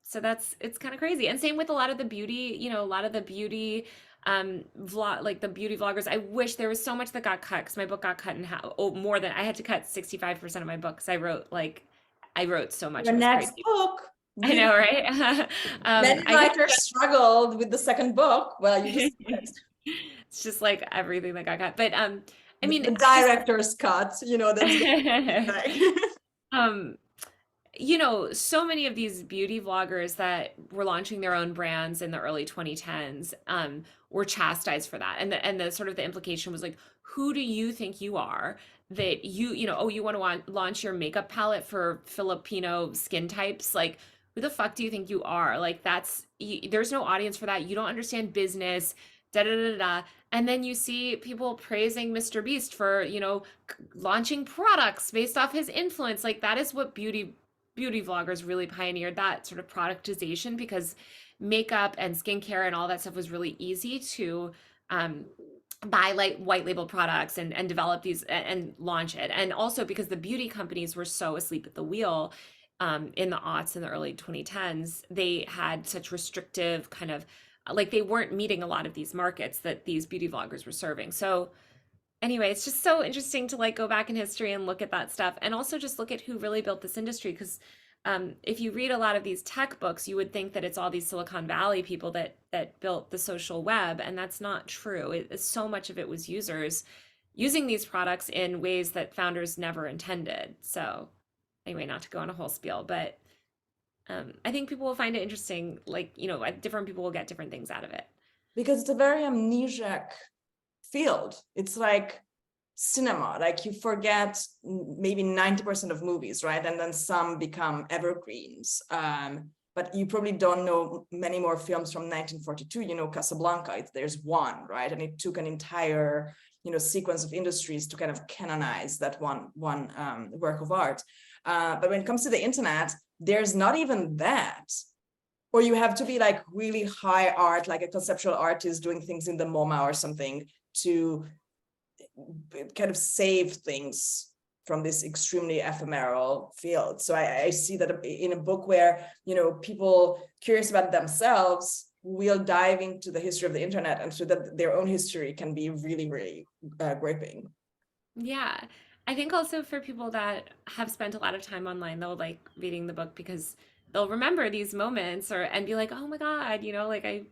So it's kind of crazy. And same with a lot of the beauty, a lot of the beauty vlog, like the beauty vloggers. I wish there was so much that got cut because my book got cut in half. Oh, more than I had to cut 65% of my book because I wrote so much. Your It was next crazy. book. I know, right? Many I think writers struggled with the second book. Well, you just it's just like everything that got cut. But I mean, the just director's cut, that's like um so many of these beauty vloggers that were launching their own brands in the early 2010s were chastised for that. And the sort of the implication was like, who do you think you are that oh, you want to launch your makeup palette for Filipino skin types? Like, who the fuck do you think you are? Like, there's no audience for that. You don't understand business, da da da da. And then you see people praising Mr. Beast for, launching products based off his influence. Like, that is what beauty vloggers really pioneered, that sort of productization, because makeup and skincare and all that stuff was really easy to buy like white label products and develop these and launch it. And also because the beauty companies were so asleep at the wheel in the aughts in the early 2010s, they had such restrictive kind of like they weren't meeting a lot of these markets that these beauty vloggers were serving. So anyway, it's just so interesting to like go back in history and look at that stuff and also just look at who really built this industry. Because if you read a lot of these tech books, you would think that it's all these Silicon Valley people that built the social web, and that's not true. So much of it was users using these products in ways that founders never intended. So anyway, not to go on a whole spiel, but I think people will find it interesting. Like, different people will get different things out of it. because it's a very amnesiac field. It's like cinema, like you forget maybe 90% of movies, right? And then some become evergreens. But you probably don't know many more films from 1942, Casablanca, there's one, right? And it took an entire, sequence of industries to kind of canonize that one work of art. But when it comes to the internet, there's not even that. Or you have to be like really high art, like a conceptual artist doing things in the MoMA or something to kind of save things from this extremely ephemeral field. So I see that in a book where, people curious about themselves will dive into the history of the internet, and so that their own history can be really, really gripping. Yeah. I think also for people that have spent a lot of time online, they'll like reading the book because they'll remember these moments and be like, oh my God, like I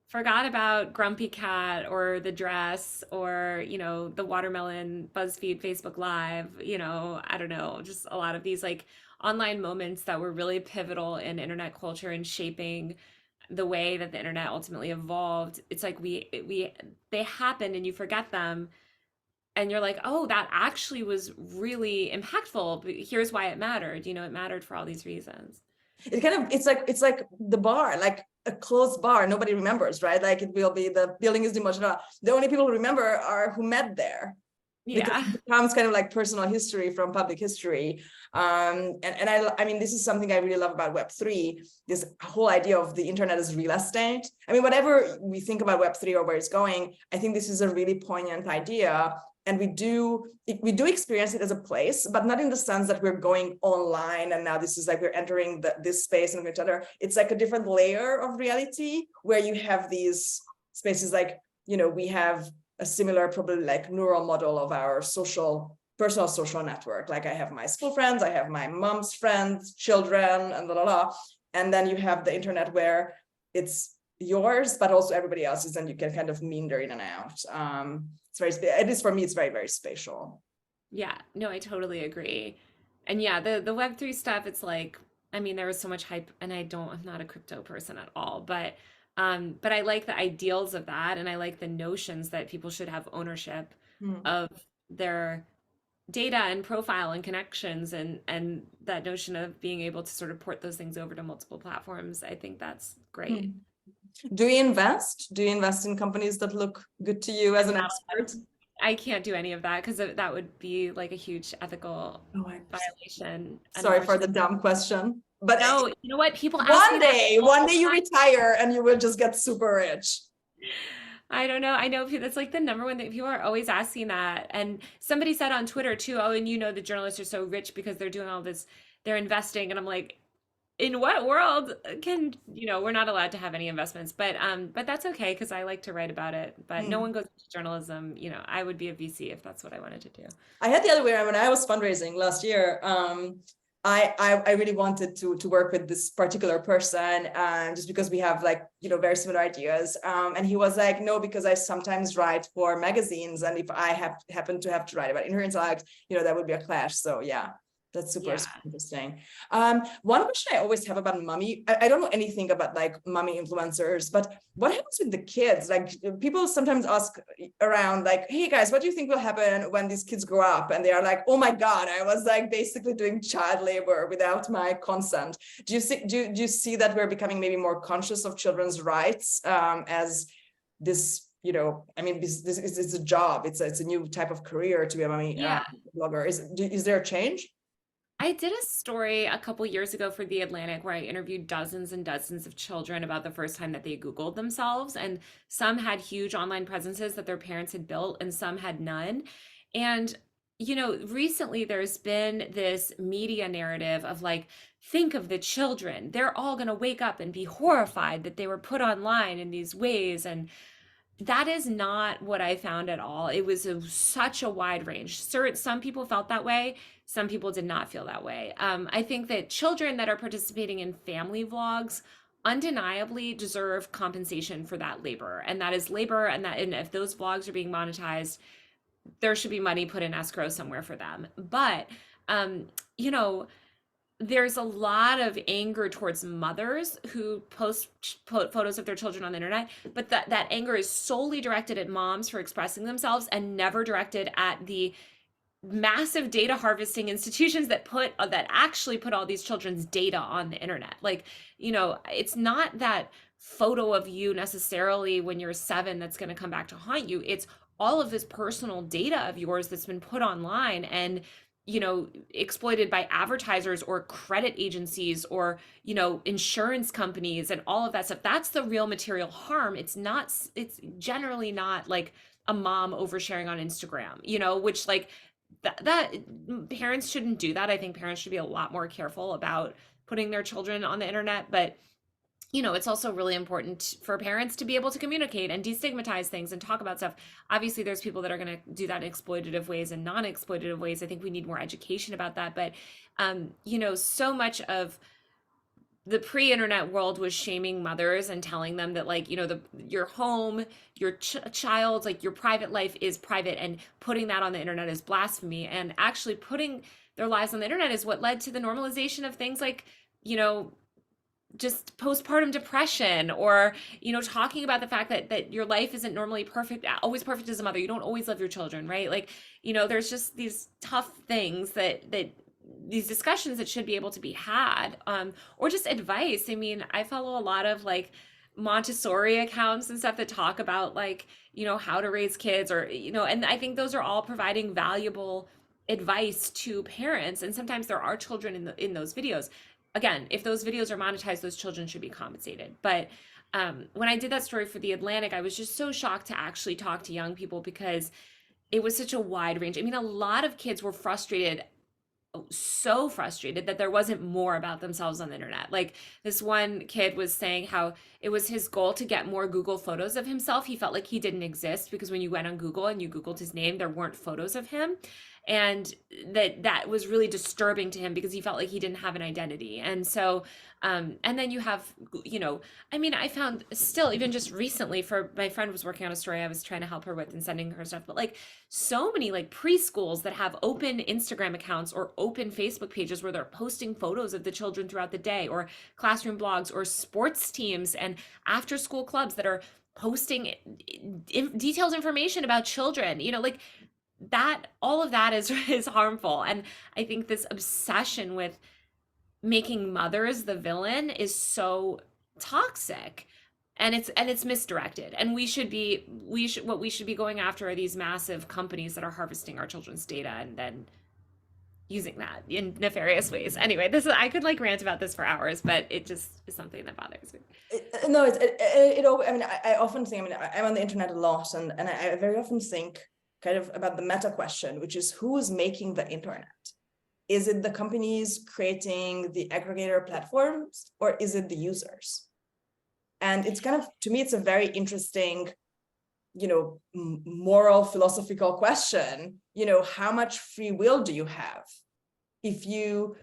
forgot about Grumpy Cat or the dress or, the watermelon BuzzFeed Facebook Live, I don't know, just a lot of these like online moments that were really pivotal in internet culture and shaping the way that the internet ultimately evolved. It's like they happened and you forget them and you're like, oh, that actually was really impactful. But here's why it mattered. It mattered for all these reasons. It's like the bar, like a closed bar, nobody remembers, right? Like it will be the building is demolished. The only people who remember are who met there. Because Yeah. it becomes kind of like personal history from public history. And I mean, this is something I really love about Web3, this whole idea of the internet as real estate. I mean, whatever we think about Web3 or where it's going, I think this is a really poignant idea. And we do experience it as a place, but not in the sense that we're going online and now this is like we're entering this space and each other. It's like a different layer of reality where you have these spaces like, we have a similar probably like neural model of our personal social network. Like I have my school friends, I have my mom's friends, children, and blah, blah, blah. And then you have the internet where it's yours, but also everybody else's, and you can kind of meander in and out. It's very, at least for me, it's very, very spatial. Yeah. No, I totally agree. And yeah, the Web3 stuff, it's like, I mean, there was so much hype and I'm not a crypto person at all, but I like the ideals of that and I like the notions that people should have ownership Hmm. of their data and profile and connections and that notion of being able to sort of port those things over to multiple platforms. I think that's great. Do you invest? Do you invest in companies that look good to you as I'm an not expert? I can't do any of that because that would be like a huge ethical Oh, I understand. violation, Sorry for the unfortunately. dumb question. But No, you know what? People ask me that all one the day you time. retire and you will just get super rich. I don't know. I know that's like the number one thing. People are always asking that. And somebody said on Twitter too, oh, and you know the journalists are so rich because they're doing all this, they're investing. And I'm like, in what world can, we're not allowed to have any investments. But that's okay because I like to write about it. But no Hmm. one goes into journalism. I would be a VC if that's what I wanted to do. I had the other way around when I was fundraising last year. I really wanted to work with this particular person, just because we have like very similar ideas. And he was like, no, because I sometimes write for magazines, and if I happen to have to write about inherent intellect, that would be a clash. So yeah, that's super Yeah. interesting. One question I always have about mommy, I don't know anything about like mommy influencers, but what happens with the kids? Like people sometimes ask around like, hey guys, what do you think will happen when these kids grow up? And they are like, oh my God, I was like basically doing child labor without my consent. Do you see that we're becoming maybe more conscious of children's rights, as this, I mean, this is a job. It's a new type of career to be a mommy Yeah. blogger. Is there a change? I did a story a couple years ago for The Atlantic where I interviewed dozens and dozens of children about the first time that they Googled themselves. And some had huge online presences that their parents had built, and some had none. And, recently there's been this media narrative of like, think of the children. They're all going to wake up and be horrified that they were put online in these ways. And that is not what I found at all. It was such a wide range. Some people felt that way. Some people did not feel that way. I think that children that are participating in family vlogs undeniably deserve compensation for that labor, and that is labor. And if those vlogs are being monetized, there should be money put in escrow somewhere for them. But you know, there's a lot of anger towards mothers who put photos of their children on the internet, but that anger is solely directed at moms for expressing themselves and never directed at the massive data harvesting institutions that actually put all these children's data on the internet. Like, it's not that photo of you necessarily when you're 7 that's going to come back to haunt you. It's all of this personal data of yours that's been put online and exploited by advertisers or credit agencies or insurance companies and all of that stuff. That's the real material harm. It's generally not like a mom oversharing on Instagram, which like that parents shouldn't do that. I think parents should be a lot more careful about putting their children on the internet. But it's also really important for parents to be able to communicate and destigmatize things and talk about stuff. Obviously, there's people that are going to do that in exploitative ways and non-exploitative ways. I think we need more education about that. But, so much of the pre-internet world was shaming mothers and telling them that like your home, your child's like your private life is private, and putting that on the internet is blasphemy. And actually putting their lives on the internet is what led to the normalization of things like just postpartum depression, or talking about the fact that your life isn't normally perfect, always perfect as a mother. You don't always love your children, right? Like there's just these tough things that these discussions that should be able to be had, or just advice. I mean, I follow a lot of like Montessori accounts and stuff that talk about like how to raise kids, or and I think those are all providing valuable advice to parents. And sometimes there are children in those videos. Again, if those videos are monetized, those children should be compensated. But when I did that story for The Atlantic, I was just so shocked to actually talk to young people because it was such a wide range. I mean, a lot of kids were frustrated, so frustrated that there wasn't more about themselves on the internet. Like this one kid was saying how it was his goal to get more Google photos of himself. He felt like he didn't exist because when you went on Google and you Googled his name, there weren't photos of him. And that was really disturbing to him because he felt like he didn't have an identity. And so and then you have I mean, I found still, even just recently, for my friend was working on a story I was trying to help her with and sending her stuff, but like so many like preschools that have open Instagram accounts or open Facebook pages where they're posting photos of the children throughout the day, or classroom blogs, or sports teams and after school clubs that are posting detailed information about children, like that. All of that is harmful. And I think this obsession with making mothers the villain is so toxic. and it's misdirected, and what we should be going after are these massive companies that are harvesting our children's data and then using that in nefarious ways. Anyway, this is, I could like rant about this for hours, but it just is something that bothers me. No, I mean, I often think, I mean, I'm on the internet a lot, and I very often think kind of about the meta question, which is who is making the internet? Is it the companies creating the aggregator platforms, or is it the users? And it's kind of, to me, it's a very interesting, moral philosophical question. How much free will do you have? If you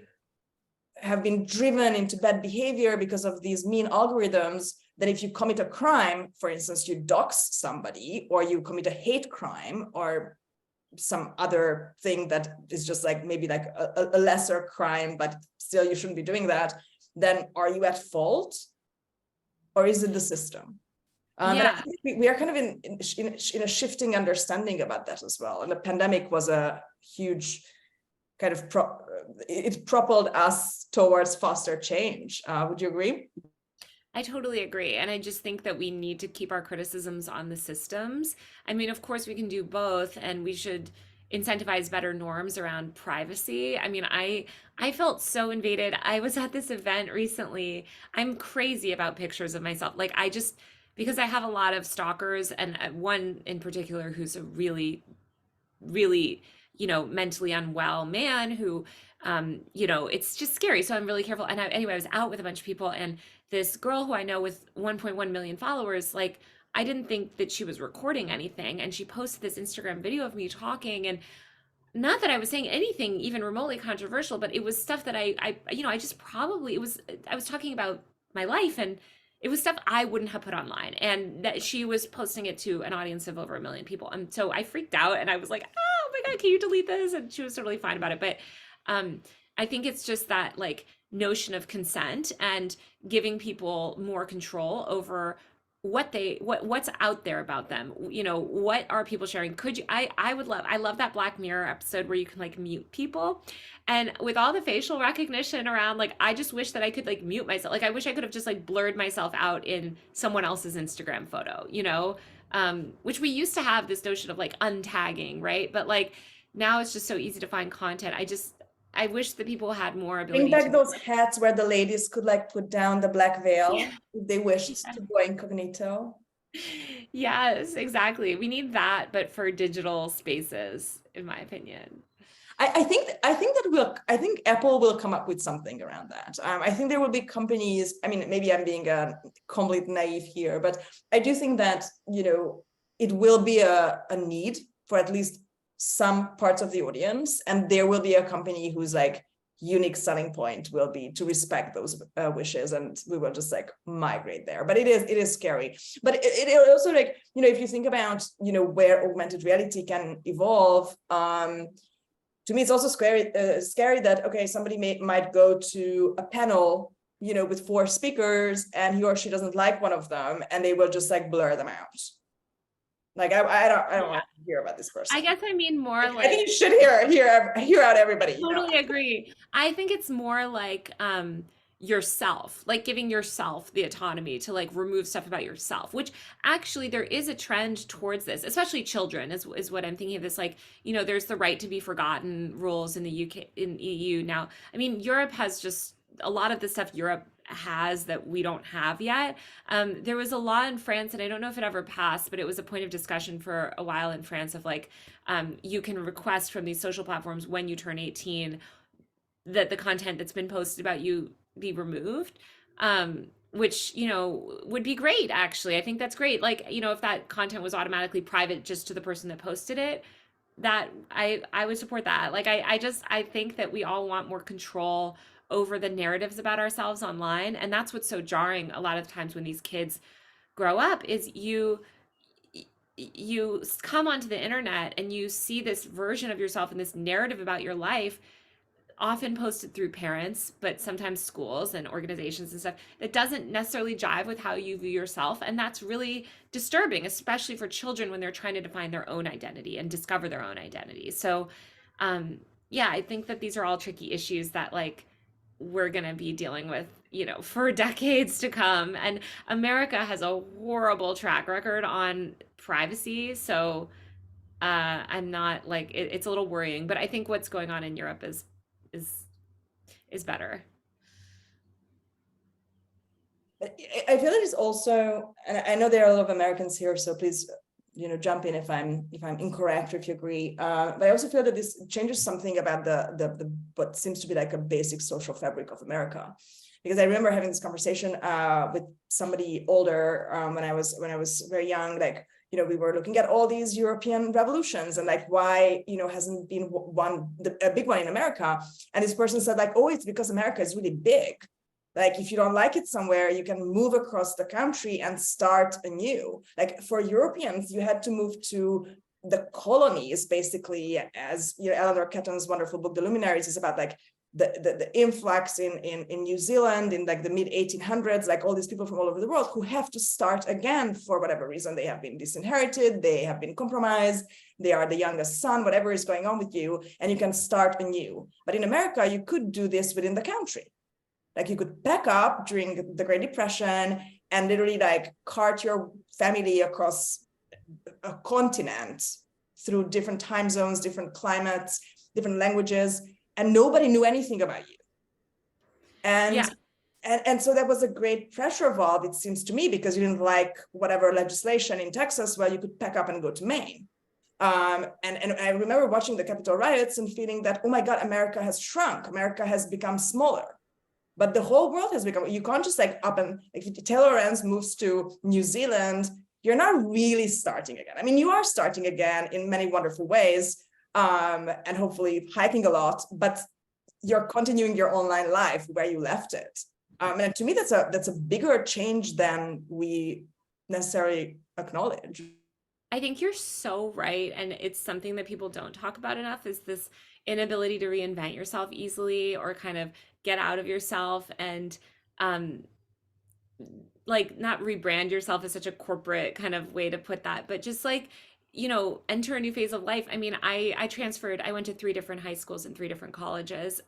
have been driven into bad behavior because of these mean algorithms, then if you commit a crime, for instance, you dox somebody, or you commit a hate crime, or some other thing that is just like maybe like a lesser crime, but still you shouldn't be doing that, then are you at fault? Or is it the system? And I think we are kind of in a shifting understanding about that as well. And the pandemic was a huge kind of it propelled us towards faster change. Would you agree? I totally agree. And I just think that we need to keep our criticisms on the systems. I mean, of course, we can do both, and we should incentivize better norms around privacy. I mean, I felt so invaded. I was at this event recently. I'm crazy about pictures of myself. Like I just, because I have a lot of stalkers, and one in particular who's a really, really, mentally unwell man who, it's just scary. So I'm really careful. And anyway, I was out with a bunch of people, and this girl who I know with 1.1 million followers, like, I didn't think that she was recording anything. And she posted this Instagram video of me talking, and not that I was saying anything even remotely controversial, but it was stuff that I just probably, I was talking about my life, and it was stuff I wouldn't have put online, and that she was posting it to an audience of over 1 million people. And so I freaked out, and I was like, oh my God, can you delete this? And she was totally fine about it. But I think it's just that like notion of consent and giving people more control over what's out there about them. What are people sharing? Could you, I love that Black Mirror episode where you can like mute people, and with all the facial recognition around, like I just wish that I could like mute myself. Like I wish I could have just like blurred myself out in someone else's Instagram photo, which we used to have this notion of like untagging, right? But like now it's just so easy to find content. I wish that people had more Bring ability back to. those hats where the ladies could like put down the black veil Yeah. if they wished to go incognito. Yes, exactly. We need that, but for digital spaces, in my opinion. I think I think Apple will come up with something around that. I think there will be companies. I mean, maybe I'm being a complete naive here, but I do think that it will be a need for at least some parts of the audience, and there will be a company whose like unique selling point will be to respect those wishes, and we will just like migrate there. But it is scary. But it also, like, if you think about where augmented reality can evolve, to me it's also scary that, okay, somebody might go to a panel with 4 speakers, and he or she doesn't like one of them, and they will just like blur them out. Like I don't want to hear about this person. I guess I mean more I like, think you should hear out everybody. totally agree. I think it's more like yourself, like giving yourself the autonomy to like remove stuff about yourself, which actually there is a trend towards this, especially children is what I'm thinking of this. Like, there's the right to be forgotten rules in the UK, in EU now. I mean, Europe has just a lot of the stuff Europe has that we don't have yet. There was a law in France, and I don't know if it ever passed, but it was a point of discussion for a while in France of like, you can request from these social platforms when you turn 18 that the content that's been posted about you be removed, which, would be great, actually. I think that's great. Like, if that content was automatically private just to the person that posted it, that I would support that. Like, I think that we all want more control over the narratives about ourselves online. And that's what's so jarring a lot of times when these kids grow up is you come onto the internet and you see this version of yourself and this narrative about your life, often posted through parents, but sometimes schools and organizations and stuff, that doesn't necessarily jive with how you view yourself. And that's really disturbing, especially for children when they're trying to define their own identity and discover their own identity. So yeah, I think that these are all tricky issues that like we're going to be dealing with for decades to come. And America has a horrible track record on privacy. So I'm not like it's a little worrying, but I think what's going on in Europe is is better. I feel it is also, and I know there are a lot of Americans here, so please, jump in if I'm incorrect or if you agree. But I also feel that this changes something about the what seems to be like a basic social fabric of America. Because I remember having this conversation with somebody older when I was very young, like, we were looking at all these European revolutions and like why, hasn't been a big one in America. And this person said like, oh, it's because America is really big. Like, if you don't like it somewhere, you can move across the country and start anew. Like, for Europeans, you had to move to the colonies, basically, as Eleanor Catton's wonderful book, The Luminaries, is about like the influx in New Zealand in like the mid 1800s, like all these people from all over the world who have to start again for whatever reason. They have been disinherited, they have been compromised, they are the youngest son, whatever is going on with you, and you can start anew. But in America, you could do this within the country. Like, you could pack up during the Great Depression and literally like cart your family across a continent through different time zones, different climates, different languages, and nobody knew anything about you. Yeah. And so that was a great pressure valve, it seems to me, because you didn't like whatever legislation in Texas, well, you could pack up and go to Maine. And I remember watching the Capitol riots and feeling that, oh my God, America has shrunk. America has become smaller. But the whole world has become, you can't just like up and, like, if Taylor Lorenz moves to New Zealand, you're not really starting again. I mean, you are starting again in many wonderful ways, and hopefully hiking a lot, but you're continuing your online life where you left it. And to me, that's a bigger change than we necessarily acknowledge. I think you're so right. And it's something that people don't talk about enough, is this inability to reinvent yourself easily or kind of get out of yourself and um like not rebrand yourself as such a corporate kind of way to put that, but just like, enter a new phase of life. I mean, I transferred, I went to three different high schools and three different colleges.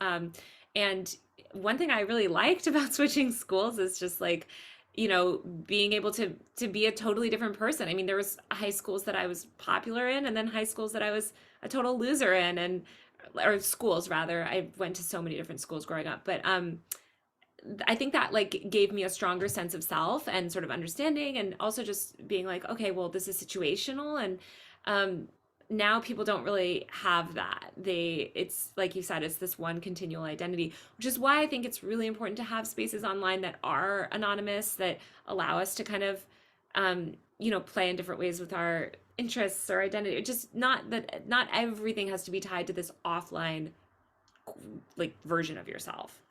And one thing I really liked about switching schools is just like, being able to be a totally different person. I mean, there was high schools that I was popular in, and then high schools that I was a total loser in, and or schools rather. I went to so many different schools growing up, but I think that like gave me a stronger sense of self and sort of understanding, and also just being like, okay, well, this is situational. And now people don't really have that. It's like you said, it's this one continual identity, which is why I think it's really important to have spaces online that are anonymous, that allow us to kind of play in different ways with our interests or identity. Just not everything has to be tied to this offline like version of yourself.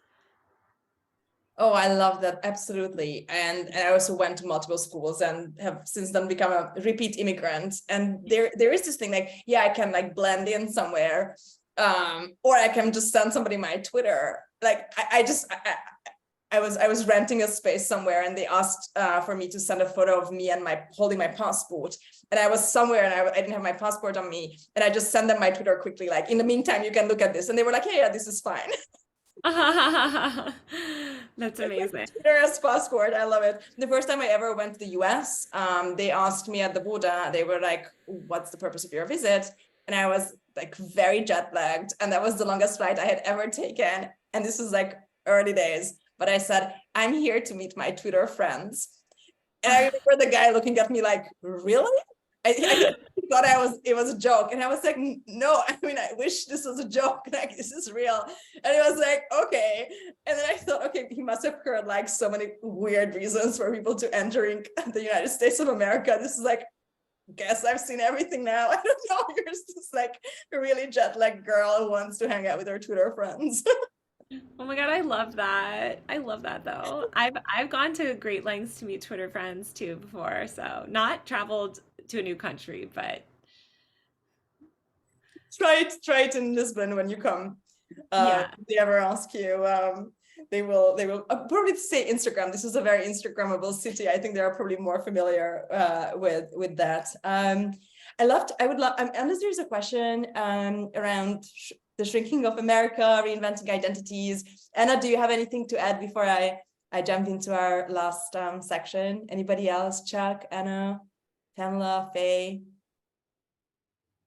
Oh, I love that. Absolutely. And I also went to multiple schools and have since then become a repeat immigrant. And there is this thing like, yeah, I can like blend in somewhere, or I can just send somebody my Twitter. Like I was renting a space somewhere, and they asked for me to send a photo of me and holding my passport. And I was somewhere and I didn't have my passport on me. And I just sent them my Twitter quickly, like, in the meantime, you can look at this. And they were like, yeah, this is fine. That's amazing. Twitter as passport. I love it. The first time I ever went to the US, they asked me at the border, they were like, what's the purpose of your visit? And I was like very jet lagged. And that was the longest flight I had ever taken. And this was like early days. But I said, I'm here to meet my Twitter friends. And I remember the guy looking at me like, really? I thought it was a joke. And I was like, no, I mean, I wish this was a joke. Like, this is real. And it was like, okay. And then I thought, okay, he must have heard like so many weird reasons for people to entering the United States of America. This is like, guess I've seen everything now. I don't know. You're just like a really jet lagged girl who wants to hang out with her Twitter friends. Oh my God, I love that. I love that though. I've gone to great lengths to meet Twitter friends too before. So not traveled to a new country, but try it in Lisbon when you come. yeah. If they ever ask you, they will probably say Instagram. This is a very Instagrammable city. I think they are probably more familiar with that. I would love, unless there's a question around the shrinking of America, reinventing identities. Anna, do you have anything to add before I I jumped into our last section. Anybody else? Chuck, Anna, Pamela, Faye?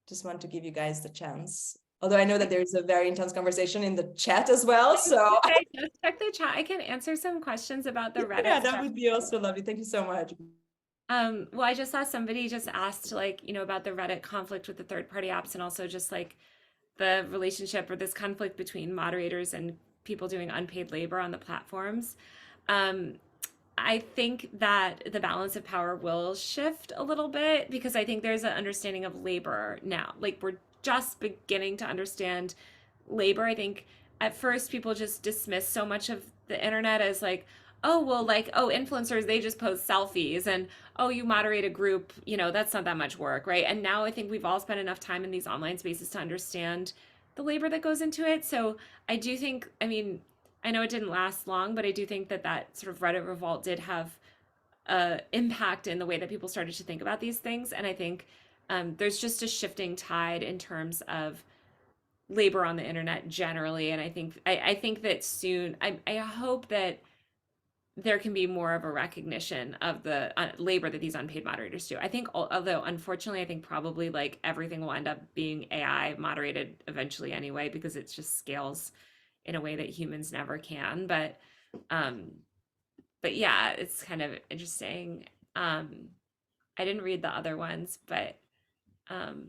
Just want to give you guys the chance. Although I know that there's a very intense conversation in the chat as well. So Okay, just check the chat. I can answer some questions about the yeah, Reddit that stuff. would be also lovely. Thank you so much. Well, I just saw somebody just asked like, about the Reddit conflict with the third-party apps and also just like the relationship or this conflict between moderators and people doing unpaid labor on the platforms. Um, I think that the balance of power will shift a little bit because I think there's an understanding of labor now. Like we're just beginning to understand labor. I think at first people just dismiss so much of the internet as like, oh, well, like, oh, influencers, they just post selfies and oh, you moderate a group, that's not that much work, right? And now I think we've all spent enough time in these online spaces to understand the labor that goes into it. So I do think, I mean, I know it didn't last long, but I do think that that sort of Reddit revolt did have impact in the way that people started to think about these things. And I think there's just a shifting tide in terms of labor on the internet generally. And I think that soon, I hope that there can be more of a recognition of the labor that these unpaid moderators do. I think, although unfortunately, I think probably like everything will end up being AI moderated eventually anyway, because it just scales in a way that humans never can. Um, but yeah, it's kind of interesting. I didn't read the other ones, um,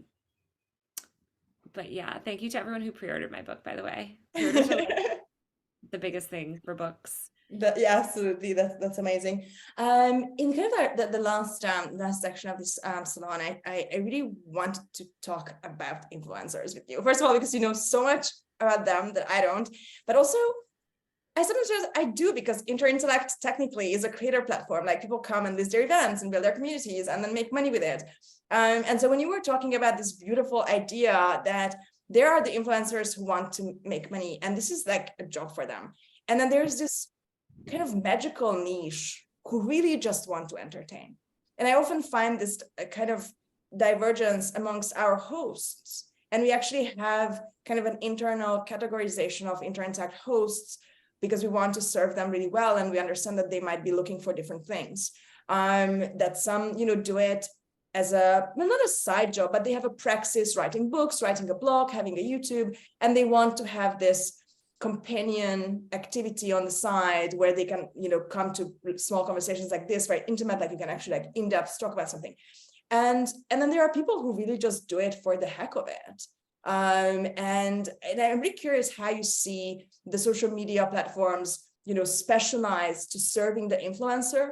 but yeah, thank you to everyone who pre-ordered my book, by the way. Pre-orders are like the biggest thing for books. Yeah, absolutely. That's amazing. In kind of the last section of this salon, I really wanted to talk about influencers with you. First of all, because you know so much about them that I don't, but also I sometimes realize I do, because Intellect technically is a creator platform. Like people come and list their events and build their communities and then make money with it. And so when you were talking about this beautiful idea that there are the influencers who want to make money, and this is like a job for them. And then there's this kind of magical niche who really just want to entertain. And I often find this kind of divergence amongst our hosts. And we actually have kind of an internal categorization of Interact hosts because we want to serve them really well. And we understand that they might be looking for different things. That some, do it as not a side job, but they have a praxis writing books, writing a blog, having a YouTube, and they want to have this companion activity on the side where they can, come to small conversations like this, very intimate, like you can actually like in-depth talk about something. And then there are people who really just do it for the heck of it. And I'm really curious how you see the social media platforms, specialized to serving the influencer,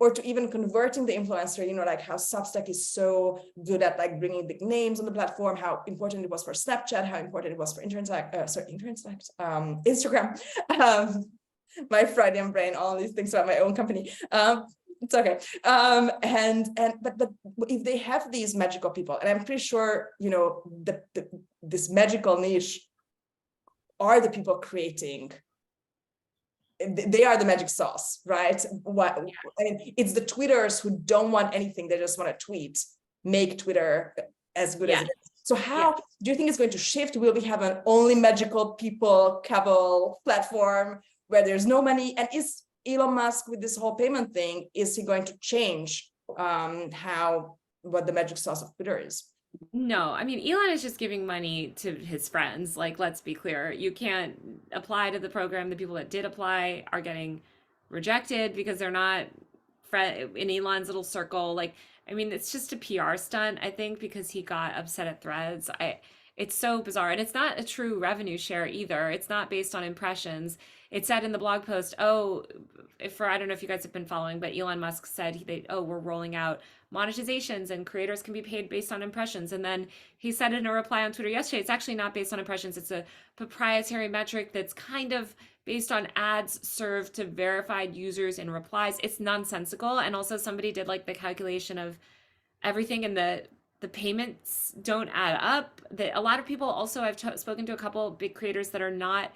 or to even converting the influencer, like how Substack is so good at like bringing big names on the platform, how important it was for Snapchat, how important it was for Instagram, my Freudian brain, all these things about my own company. It's okay. But if they have these magical people, and I'm pretty sure, this magical niche are the people creating, they are the magic sauce, right? I mean, it's the tweeters who don't want anything, they just want to tweet, make Twitter as good as it is. So how do you think it's going to shift? Will we have an only magical people cabal platform where there's no money? And is Elon Musk, with this whole payment thing, is he going to change what the magic sauce of Twitter is? No, I mean, Elon is just giving money to his friends. Like, let's be clear. You can't apply to the program. The people that did apply are getting rejected because they're not in Elon's little circle. Like, I mean, it's just a PR stunt, I think, because he got upset at Threads. It's so bizarre. And it's not a true revenue share either. It's not based on impressions. It said in the blog post, I don't know if you guys have been following, but Elon Musk said, we're rolling out monetizations and creators can be paid based on impressions. And then he said in a reply on Twitter yesterday, it's actually not based on impressions. It's a proprietary metric that's kind of based on ads served to verified users in replies. It's nonsensical. And also somebody did like the calculation of everything, and the payments don't add up. That a lot of people also, I've spoken to a couple big creators that are not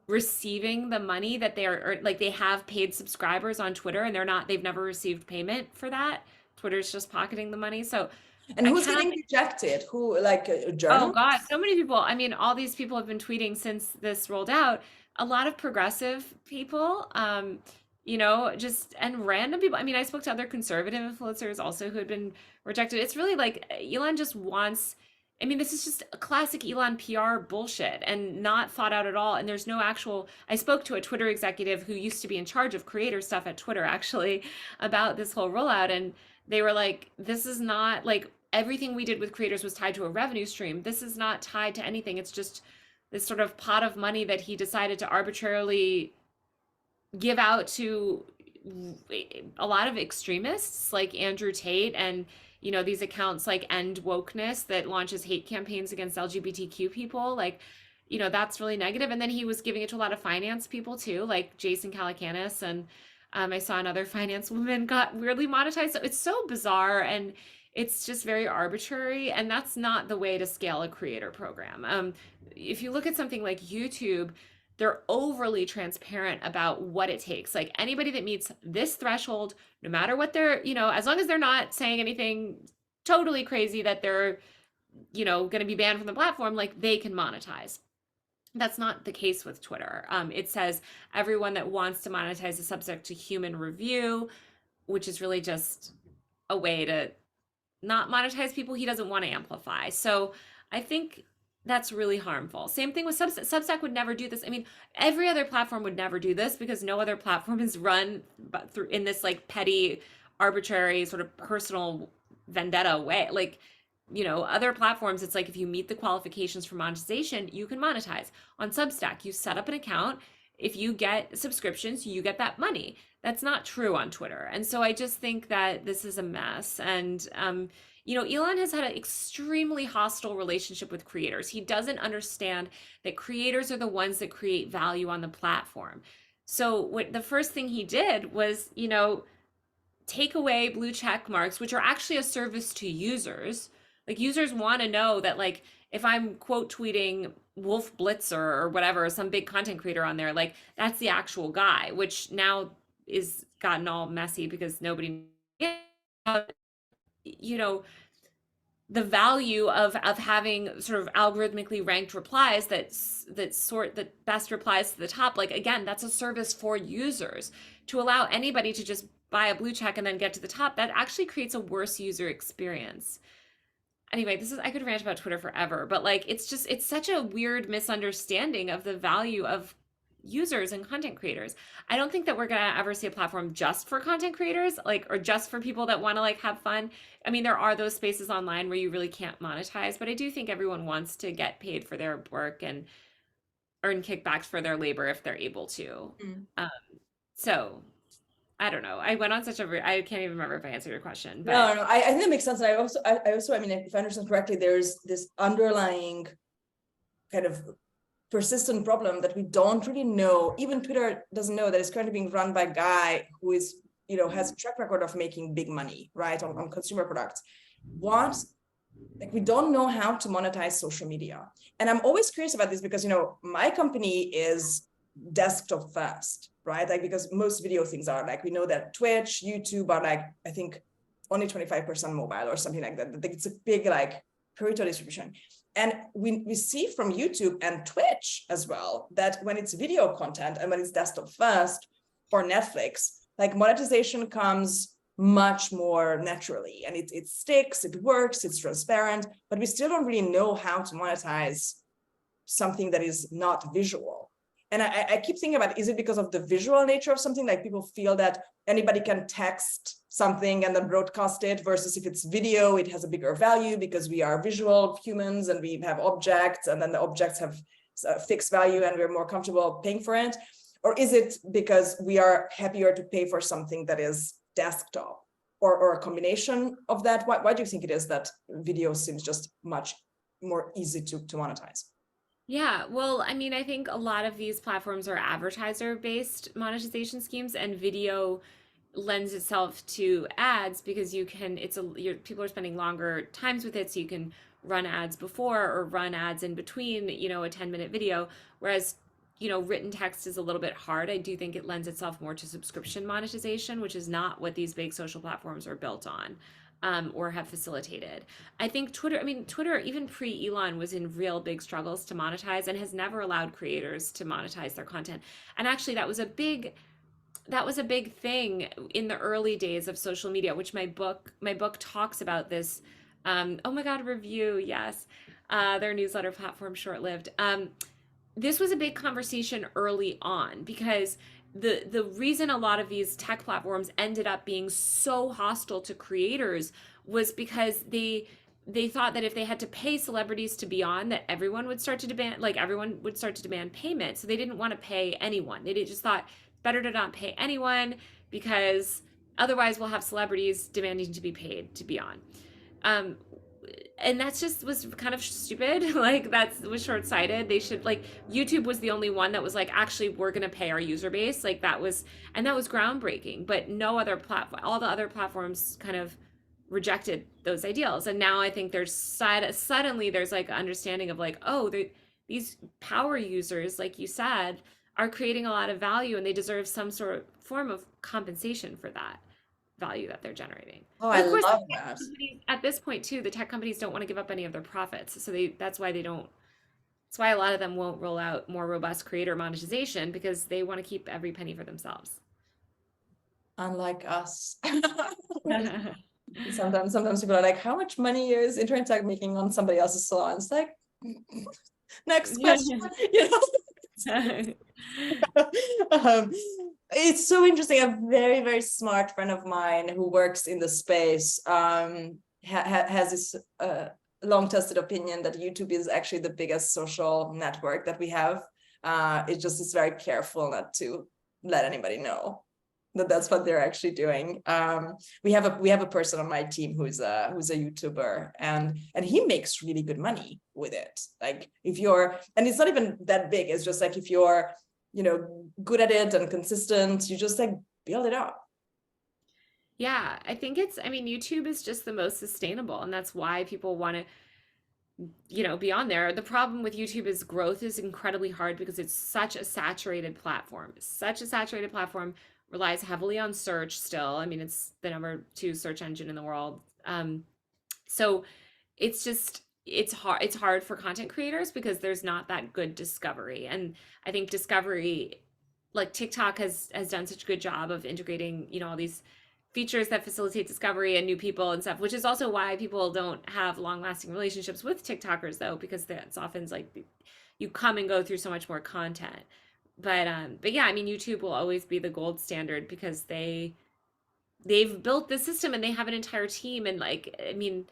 receiving the money that they are, like they have paid subscribers on Twitter and they've never received payment for that. Twitter's just pocketing the money. So, and who's getting rejected? Who, like a journalist? Oh God, so many people. I mean, all these people have been tweeting since this rolled out. A lot of progressive people, just and random people. I mean, I spoke to other conservative influencers also who had been rejected. It's really like Elon just wants, I mean, this is just a classic Elon PR bullshit and not thought out at all. And there's no actual, I spoke to a Twitter executive who used to be in charge of creator stuff at Twitter actually about this whole rollout. And they were like, this is not like everything we did with creators was tied to a revenue stream. This is not tied to anything. It's just this sort of pot of money that he decided to arbitrarily give out to a lot of extremists like Andrew Tate and these accounts like End Wokeness that launches hate campaigns against LGBTQ people, like that's really negative. And then he was giving it to a lot of finance people too, like Jason Calacanis, and I saw another finance woman got weirdly monetized. So it's so bizarre and it's just very arbitrary, and that's not the way to scale a creator program. If you look at something like YouTube, they're overly transparent about what it takes. Like anybody that meets this threshold, no matter what they're, as long as they're not saying anything totally crazy that they're, going to be banned from the platform, like they can monetize. That's not the case with Twitter. It says everyone that wants to monetize is subject to human review, which is really just a way to not monetize people he doesn't want to amplify. So I think that's really harmful. Same thing with Substack. Substack would never do this. I mean, every other platform would never do this because no other platform is run through in this like petty, arbitrary sort of personal vendetta way. Like, other platforms, it's like if you meet the qualifications for monetization, you can monetize. On Substack, you set up an account. If you get subscriptions, you get that money. That's not true on Twitter. And so I just think that this is a mess. And Elon has had an extremely hostile relationship with creators. He doesn't understand that creators are the ones that create value on the platform. So the first thing he did was, take away blue check marks, which are actually a service to users. Like users want to know that like if I'm quote tweeting Wolf Blitzer or whatever, some big content creator on there, like that's the actual guy, which now is gotten all messy because nobody, you know, the value of having sort of algorithmically ranked replies that sort the best replies to the top. Like again, that's a service for users. To allow anybody to just buy a blue check and then get to the top, that actually creates a worse user experience. Anyway, I could rant about Twitter forever, but like it's such a weird misunderstanding of the value of users and content creators. I don't think that we're gonna ever see a platform just for content creators, like, or just for people that want to like have fun. I mean, there are those spaces online where you really can't monetize, but I do think everyone wants to get paid for their work and earn kickbacks for their labor if they're able to. So I don't know. I went on such I can't even remember if I answered your question, but no, I think that makes sense. And I mean, if I understand correctly, there's this underlying kind of persistent problem that we don't really know. Even Twitter doesn't know that it's currently being run by a guy who is, has a track record of making big money, right, on consumer products. We don't know how to monetize social media. And I'm always curious about this because, my company is desktop first, right? Like, because most video things are like, we know that Twitch, YouTube are like, I think only 25% mobile or something like that. I think it's a big like Pareto distribution. And we see from YouTube and Twitch as well, that when it's video content and when it's desktop first or Netflix, like monetization comes much more naturally and it sticks, it works, it's transparent, but we still don't really know how to monetize something that is not visual. And I keep thinking about, is it because of the visual nature of something? Like people feel that anybody can text something and then broadcast it, versus if it's video, it has a bigger value because we are visual humans and we have objects, and then the objects have a fixed value and we're more comfortable paying for it? Or is it because we are happier to pay for something that is desktop, or a combination of that? Why do you think it is that video seems just much more easy to monetize? Yeah, well, I mean, I think a lot of these platforms are advertiser-based monetization schemes, and video lends itself to ads because people are spending longer times with it, so you can run ads before or run ads in between, a 10-minute video, whereas written text is a little bit hard. I do think it lends itself more to subscription monetization, which is not what these big social platforms are built on. Or have facilitated. I think Twitter, even pre-Elon, was in real big struggles to monetize and has never allowed creators to monetize their content. And actually, that was a big that was a big thing in the early days of social media, which my book talks about this. Oh my God, review, yes. Their newsletter platform, short-lived. This was a big conversation early on because the reason a lot of these tech platforms ended up being so hostile to creators was because they thought that if they had to pay celebrities to be on, that everyone would start to demand payment. So they didn't want to pay anyone. They just thought better to not pay anyone because otherwise we'll have celebrities demanding to be paid to be on. Um, and that's just was kind of stupid. Like that was short-sighted. They should like YouTube was the only one that was like, actually, we're gonna pay our user base. Like that was groundbreaking. But no other platform, all the other platforms kind of rejected those ideals. And now I think suddenly there's like an understanding of like, oh, these power users, like you said, are creating a lot of value and they deserve some sort of form of compensation for that value that they're generating. Oh, But I of course, the love tech that. companies, at this point too, the tech companies don't want to give up any of their profits. So that's why they don't, that's why a lot of them won't roll out more robust creator monetization because they want to keep every penny for themselves. Unlike us. Sometimes people are like, how much money is internet tech making on somebody else's salon? It's like, next question, you know. um, it's so interesting. A very, very smart friend of mine who works in the space has this long-tested opinion that YouTube is actually the biggest social network that we have. It just is very careful not to let anybody know that that's what they're actually doing. We have a person on my team who's a YouTuber, and he makes really good money with it. Like if you're, and it's not even that big. It's just like if you're, good at it and consistent, you just like build it up. Yeah, I mean, YouTube is just the most sustainable, and that's why people want to, be on there. The problem with YouTube is growth is incredibly hard because it's such a saturated platform. Such a saturated platform relies heavily on search still. I mean, it's the number 2 search engine in the world. So it's hard for content creators because there's not that good discovery. And I think discovery, like TikTok has done such a good job of integrating, all these features that facilitate discovery and new people and stuff, which is also why people don't have long-lasting relationships with TikTokers though, because that's often like you come and go through so much more content. But yeah, I mean, YouTube will always be the gold standard because they've built the system and they have an entire team, and like, I mean,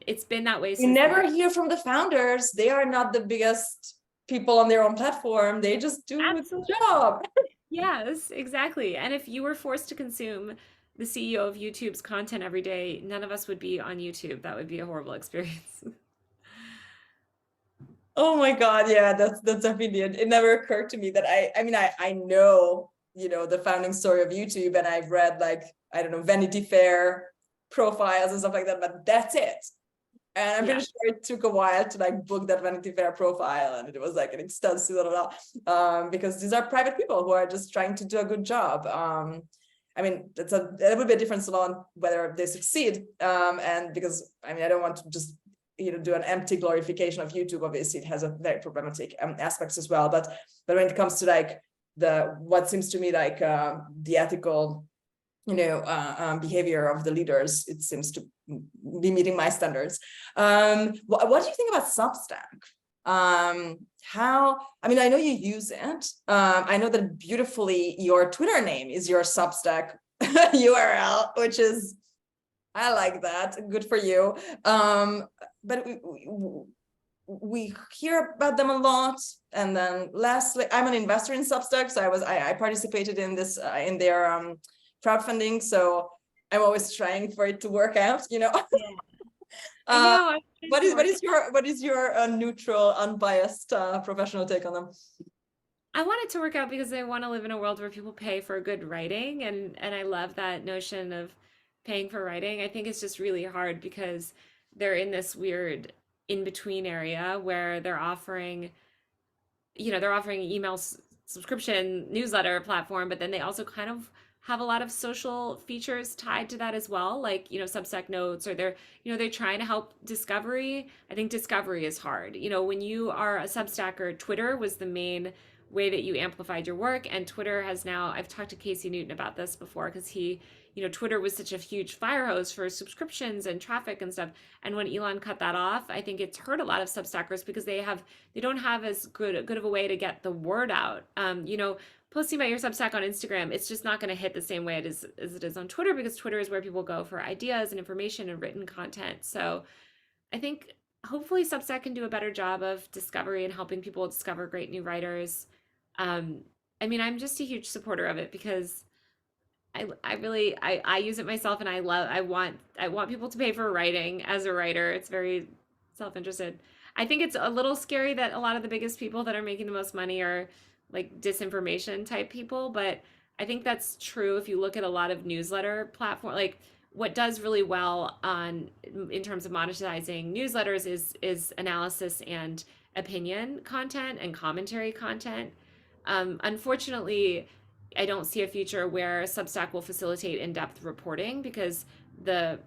it's been that way You since never hear from the founders. They are not the biggest people on their own platform. They just do a good job. Yes, exactly. And if you were forced to consume the CEO of YouTube's content every day, none of us would be on YouTube. That would be a horrible experience. Oh my God, yeah, that's definitely it. It never occurred to me that I know, the founding story of YouTube, and I've read like, I don't know, Vanity Fair profiles and stuff like that, but that's it. And I'm pretty sure it took a while to like book that Vanity Fair profile, and it was like an extensive, because these are private people who are just trying to do a good job. I mean, that would be a different salon whether they succeed. And because I don't want to just do an empty glorification of YouTube. Obviously, it has a very problematic aspects as well. But when it comes to like what seems to me like the ethical behavior of the leaders, it seems to be meeting my standards. What do you think about Substack? I know you use it. I know that beautifully your Twitter name is your Substack URL, which is, I like that. Good for you. But we hear about them a lot. And then lastly, I'm an investor in Substack, so I participated in this in their crowdfunding. So I'm always trying for it to work out. Yeah. I know. What is your neutral, unbiased professional take on them? I want it to work out because I want to live in a world where people pay for good writing, and I love that notion of paying for writing. I think it's just really hard because they're in this weird in-between area where they're offering email subscription newsletter platform, but then they also kind of have a lot of social features tied to that as well, like Substack notes, or they're trying to help discovery. I think discovery is hard. When you are a Substacker, Twitter was the main way that you amplified your work. And Twitter has now, I've talked to Casey Newton about this before, because he, Twitter was such a huge fire hose for subscriptions and traffic and stuff. And when Elon cut that off, I think it's hurt a lot of Substackers because they don't have as good of a way to get the word out. Posting about your Substack on Instagram, it's just not going to hit the same way as it is on Twitter, because Twitter is where people go for ideas and information and written content. So I think hopefully Substack can do a better job of discovery and helping people discover great new writers. I'm just a huge supporter of it because I use it myself, and I want people to pay for writing as a writer. It's very self-interested. I think it's a little scary that a lot of the biggest people that are making the most money are like disinformation type people, but I think that's true if you look at a lot of newsletter platform. Like what does really well in terms of monetizing newsletters is analysis and opinion content and commentary content. Unfortunately, I don't see a future where Substack will facilitate in-depth reporting, because the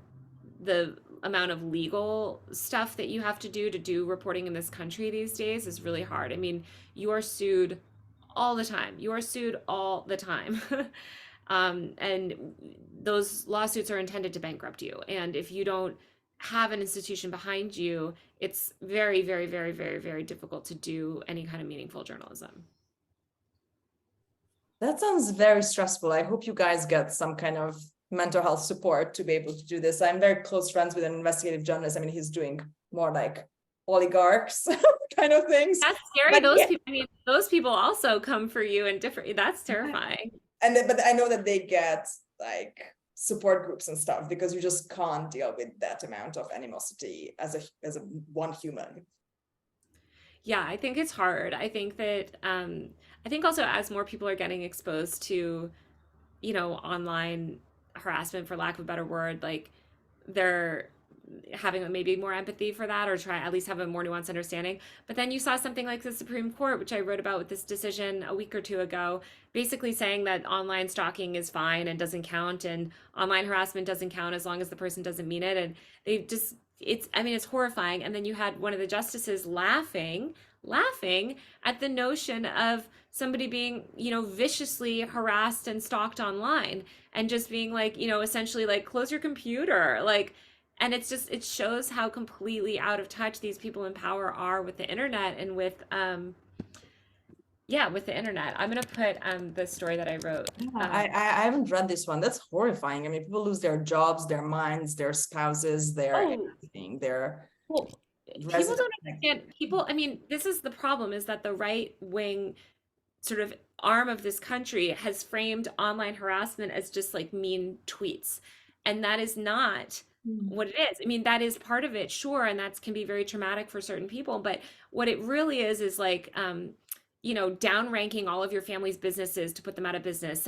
amount of legal stuff that you have to do reporting in this country these days is really hard. I mean, you are sued all the time. You are sued all the time. And those lawsuits are intended to bankrupt you. And if you don't have an institution behind you, it's very, very, very, very, very difficult to do any kind of meaningful journalism. That sounds very stressful. I hope you guys get some kind of mental health support to be able to do this. I'm very close friends with an investigative journalist. I mean, he's doing more like oligarchs kind of things. That's scary. Those people also come for you and different. That's terrifying. But I know that they get like support groups and stuff, because you just can't deal with that amount of animosity as a one human. Yeah, I think it's hard. I think that I think also as more people are getting exposed to, online harassment, for lack of a better word, like they're having maybe more empathy for that, or try at least have a more nuanced understanding. But then you saw something like the Supreme Court, which I wrote about with this decision a week or two ago, basically saying that online stalking is fine and doesn't count, and online harassment doesn't count as long as the person doesn't mean it. And they just, it's horrifying. And then you had one of the justices laughing at the notion of somebody being, viciously harassed and stalked online, and just being like, essentially like, close your computer, like. And it's just, it shows how completely out of touch these people in power are with the internet and with the internet. I'm going to put the story that I wrote. I haven't read this one. That's horrifying. I mean, people lose their jobs, their minds, their spouses, everything, people don't understand. This is the problem, is that the right wing sort of arm of this country has framed online harassment as just like mean tweets. And that is not what it is. I mean, that is part of it, sure, and that can be very traumatic for certain people, but what it really is like downranking all of your family's businesses to put them out of business,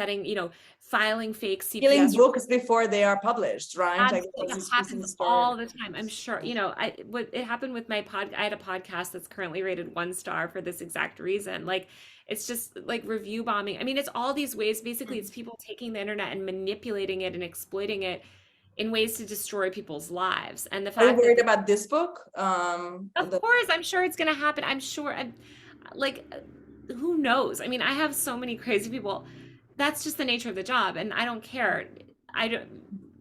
filing fake CPS, stealing books before they are published, right? It happens all the time. I'm sure, it happened with my I had a podcast that's currently rated 1 star for this exact reason. Like, it's just like review bombing. I mean, it's all these ways. Basically, it's people taking the internet and manipulating it and exploiting it in ways to destroy people's lives. And the fact Are you worried about this book? Of course, I'm sure it's going to happen. I'm sure. Who knows? I mean, I have so many crazy people. That's just the nature of the job, and I don't care.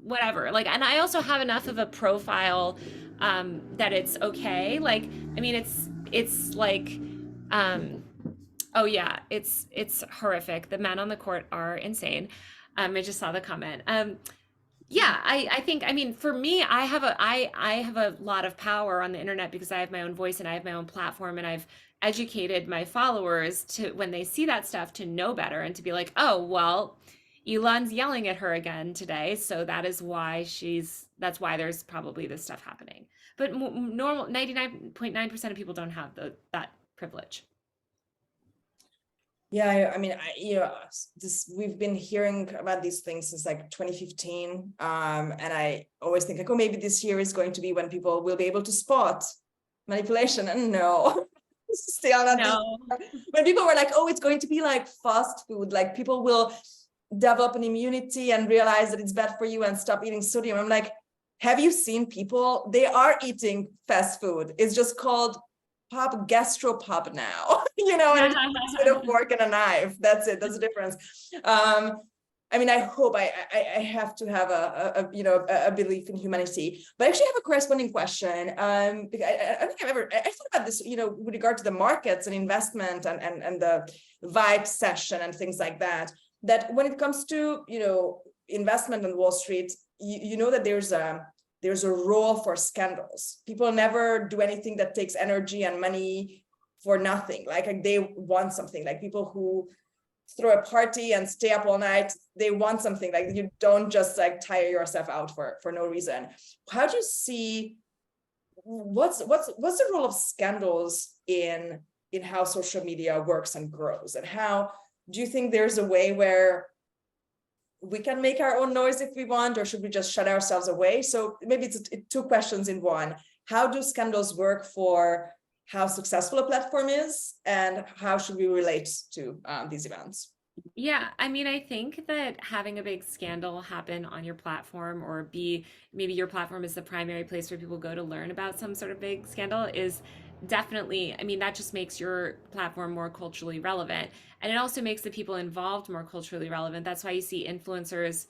Whatever. Like, and I also have enough of a profile that it's okay. Like, I mean, it's like, oh yeah, it's horrific. The men on the court are insane. I just saw the comment. Yeah, I think, for me, I have a lot of power on the internet because I have my own voice and I have my own platform, and I've educated my followers to, when they see that stuff, to know better and to be like, oh, well, Elon's yelling at her again today, so that's why there's probably this stuff happening. But normal 99.9% of people don't have that privilege. Yeah, we've been hearing about these things since like 2015, and I always think like, oh, maybe this year is going to be when people will be able to spot manipulation, and no, still not. No. When people were like, oh, it's going to be like fast food, like people will develop an immunity and realize that it's bad for you and stop eating sodium. I'm like, have you seen people? They are eating fast food. It's just called pub, gastropub now, you know, and it's with a fork and a knife. That's it. That's the difference. I mean, I hope I have to have a belief in humanity, but I actually have a corresponding question. Because I don't think I thought about this, you know, with regard to the markets and investment and the vibe session and things like that, that when it comes to, you know, investment on Wall Street, you know that there's a role for scandals. People never do anything that takes energy and money for nothing. Like they want something, like people who throw a party and stay up all night, they want something. Like you don't just like tire yourself out for no reason. How do you see, what's the role of scandals in how social media works and grows? And how do you think there's a way where we can make our own noise if we want, or should we just shut ourselves away? So maybe it's two questions in one. How do scandals work for how successful a platform is, and how should we relate to these events? Yeah, I mean, I think that having a big scandal happen on your platform, or maybe your platform is the primary place where people go to learn about some sort of big scandal, is definitely, I mean, that just makes your platform more culturally relevant. And it also makes the people involved more culturally relevant. That's why you see influencers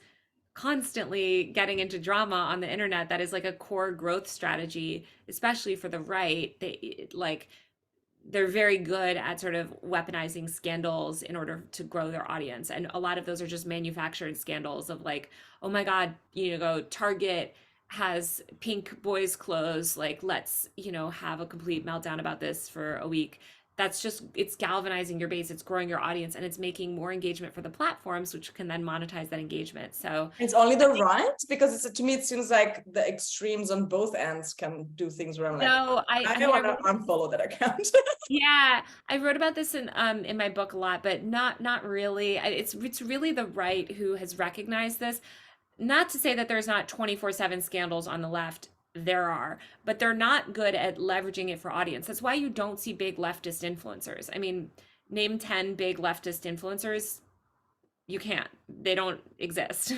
constantly getting into drama on the internet. That is like a core growth strategy, especially for the right. They're very good at sort of weaponizing scandals in order to grow their audience. And a lot of those are just manufactured scandals of like, oh my God, Target has pink boys clothes, like let's, have a complete meltdown about this for a week. That's just, it's galvanizing your base, it's growing your audience, and it's making more engagement for the platforms, which can then monetize that engagement. So it's only the right, because to me it seems like the extremes on both ends can do things where I'm like, no, I don't want to unfollow that account. Yeah, I wrote about this in my book a lot, but not really. It's really the right who has recognized this. Not to say that there's not 24/7 scandals on the left. There are, but they're not good at leveraging it for audience. That's why you don't see big leftist influencers. I mean, name 10 big leftist influencers. You can't. They don't exist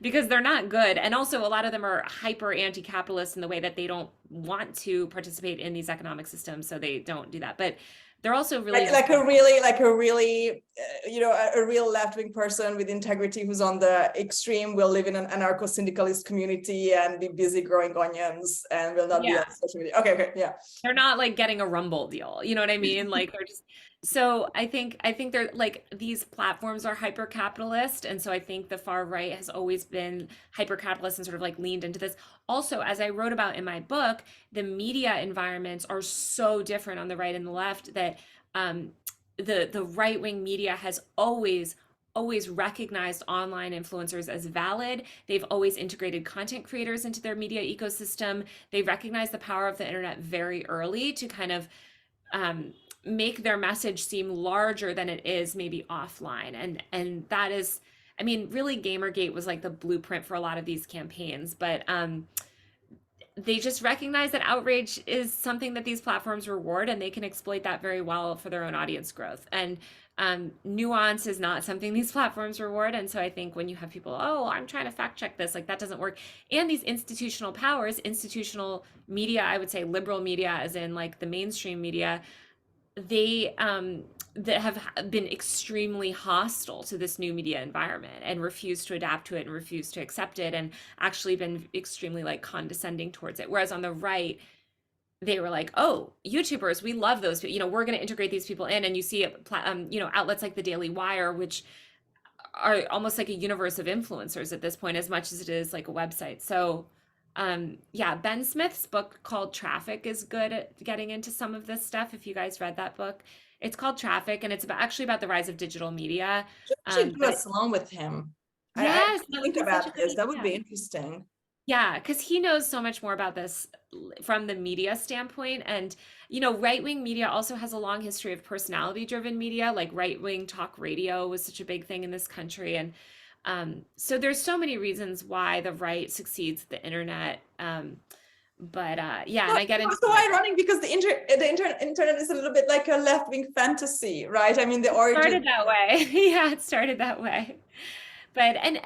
because they're not good. And also, a lot of them are hyper anti-capitalist in the way that they don't want to participate in these economic systems, so they don't do that. But they're also really like a really a real left-wing person with integrity who's on the extreme will live in an anarcho-syndicalist community and be busy growing onions and will not be on social media. Okay, yeah. They're not like getting a Rumble deal. You know what I mean? Like they're just, so I think they're like, these platforms are hyper capitalist, and so I think the far right has always been hyper capitalist and sort of like leaned into this. Also, as I wrote about in my book, the media environments are so different on the right and the left that the right wing media has always recognized online influencers as valid. They've always integrated content creators into their media ecosystem. They recognize the power of the internet very early to kind of make their message seem larger than it is maybe offline. And that is, I mean, really Gamergate was like the blueprint for a lot of these campaigns, but they just recognize that outrage is something that these platforms reward, and they can exploit that very well for their own audience growth. And nuance is not something these platforms reward. And so I think when you have people, oh, I'm trying to fact check this, like that doesn't work. And these institutional powers, institutional media, I would say liberal media, as in like the mainstream media, they that have been extremely hostile to this new media environment and refuse to adapt to it and refuse to accept it, and actually been extremely like condescending towards it. Whereas on the right, they were like, oh, YouTubers, we love those, we're going to integrate these people in. And you see outlets like the Daily Wire, which are almost like a universe of influencers at this point, as much as it is like a website. So yeah, Ben Smith's book called Traffic is good at getting into some of this stuff. If you guys read that book, it's called Traffic, and it's actually about the rise of digital media. Should do a salon with him. Yes, I think about this. That would be interesting. Yeah, because he knows so much more about this from the media standpoint. And, right-wing media also has a long history of personality-driven media, like right-wing talk radio was such a big thing in this country. And so there's so many reasons why the right succeeds the internet. But yeah, and I get into so ironic because the internet is a little bit like a left-wing fantasy, right? I mean, the origin started that way. Yeah, it started that way. But and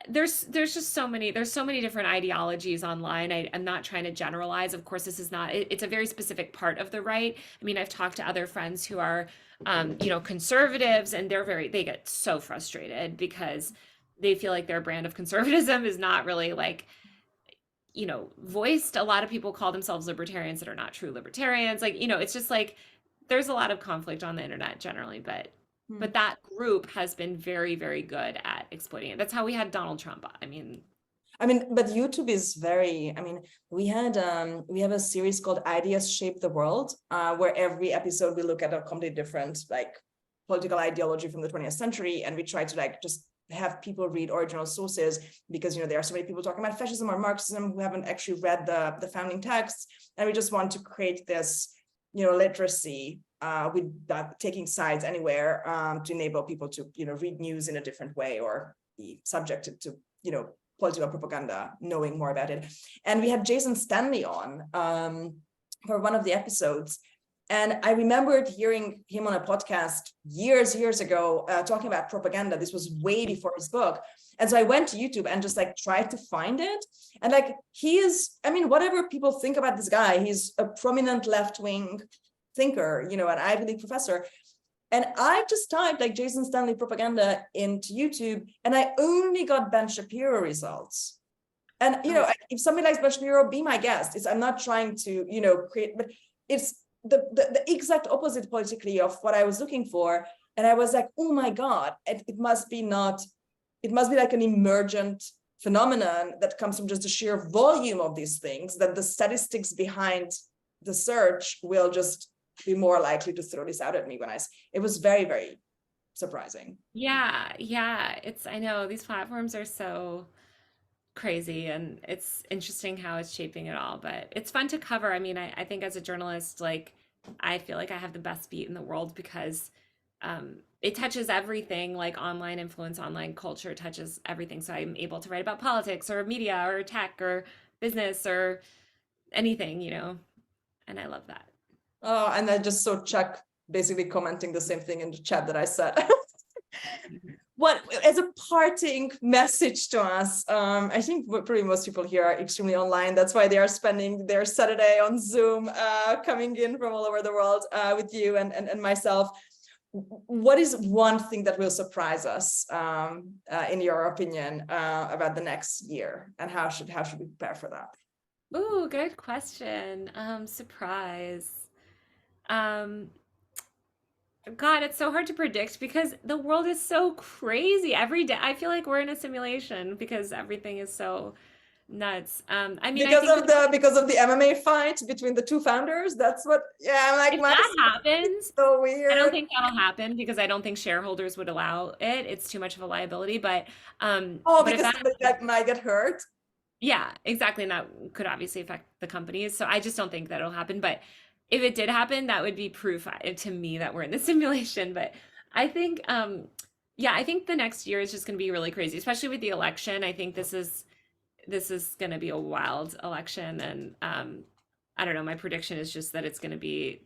there's just there's so many different ideologies online. I'm not trying to generalize. Of course, this is not, it's a very specific part of the right. I mean, I've talked to other friends who are, conservatives, and they get so frustrated because they feel like their brand of conservatism is not really like, voiced. A lot of people call themselves libertarians that are not true libertarians. Like, it's just like there's a lot of conflict on the internet generally, but that group has been very, very good at exploiting it. That's how we had Donald Trump. But YouTube is very, we have a series called Ideas Shape the World, where every episode we look at a completely different like political ideology from the 20th century, and we try to like just have people read original sources, because there are so many people talking about fascism or Marxism who haven't actually read the founding texts, and we just want to create this literacy without taking sides anywhere, to enable people to read news in a different way or be subjected to political propaganda, knowing more about it. And we had Jason Stanley on for one of the episodes. And I remembered hearing him on a podcast years ago talking about propaganda. This was way before his book. And so I went to YouTube and just like tried to find it. And like he is, whatever people think about this guy, he's a prominent left-wing thinker, an Ivy League professor. And I just typed like Jason Stanley propaganda into YouTube, and I only got Ben Shapiro results. And if somebody likes Ben Shapiro, be my guest. I'm not trying to create, but it's the exact opposite politically of what I was looking for. And I was like, oh my God, it must be like an emergent phenomenon that comes from just the sheer volume of these things, that the statistics behind the search will just be more likely to throw this out at me it was very, very surprising. Yeah. I know these platforms are so crazy, and it's interesting how it's shaping it all, but it's fun to cover. I think as a journalist, like, I feel like I have the best beat in the world because it touches everything. Like online influence, online culture touches everything. So I'm able to write about politics or media or tech or business or anything, and I love that. Oh, and I just saw Chuck basically commenting the same thing in the chat that I said. What, as a parting message to us, I think probably most people here are extremely online. That's why they are spending their Saturday on Zoom, coming in from all over the world with you and myself. What is one thing that will surprise us, in your opinion, about the next year, and how should we prepare for that? Ooh, good question. Surprise. God, it's so hard to predict because the world is so crazy every day. I feel like we're in a simulation because everything is so nuts. Because of the MMA fight between the two founders. That's what. Yeah, I'm like, if that happens, so weird. I don't think that'll happen because I don't think shareholders would allow it. It's too much of a liability. But because somebody that might get hurt. Yeah, exactly, and that could obviously affect the companies. So I just don't think that'll happen. But if it did happen, that would be proof to me that we're in the simulation. But I think, I think the next year is just going to be really crazy, especially with the election. I think this is going to be a wild election, and I don't know. My prediction is just that it's going to be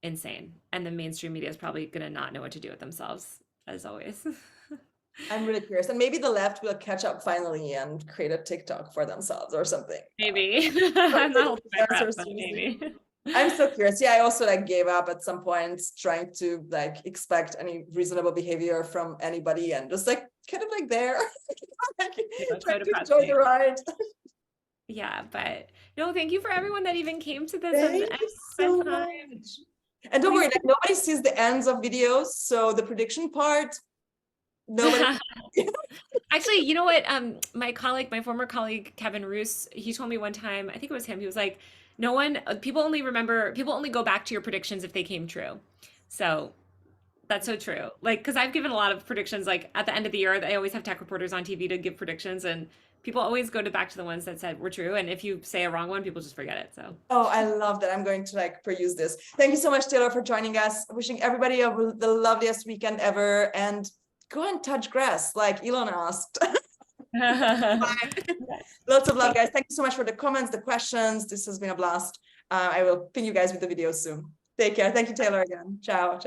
insane, and the mainstream media is probably going to not know what to do with themselves, as always. I'm really curious, and maybe the left will catch up finally and create a TikTok for themselves or something. Maybe. I'm not holding my breath, but maybe. I'm so curious. Yeah, I also gave up at some point trying to expect any reasonable behavior from anybody, and just kind of there, trying to enjoy the ride. Yeah, but no, thank you for everyone that even came to this. Thank you so much. And don't worry, nobody sees the ends of videos, so the prediction part, nobody. Actually, you know what? My former colleague Kevin Roos, he told me one time, I think it was him. He was like, people only go back to your predictions if they came true. So that's so true. Because I've given a lot of predictions, at the end of the year, I always have tech reporters on TV to give predictions, and people always go back to the ones that said were true. And if you say a wrong one, people just forget it. So. Oh, I love that. I'm going to peruse this. Thank you so much, Taylor, for joining us. Wishing everybody the loveliest weekend ever, and go and touch grass like Elon asked. Lots of love, guys. Thank you so much for the comments, the questions. This has been a blast. I will ping you guys with the videos soon. Take care. Thank you, Taylor, again. Ciao.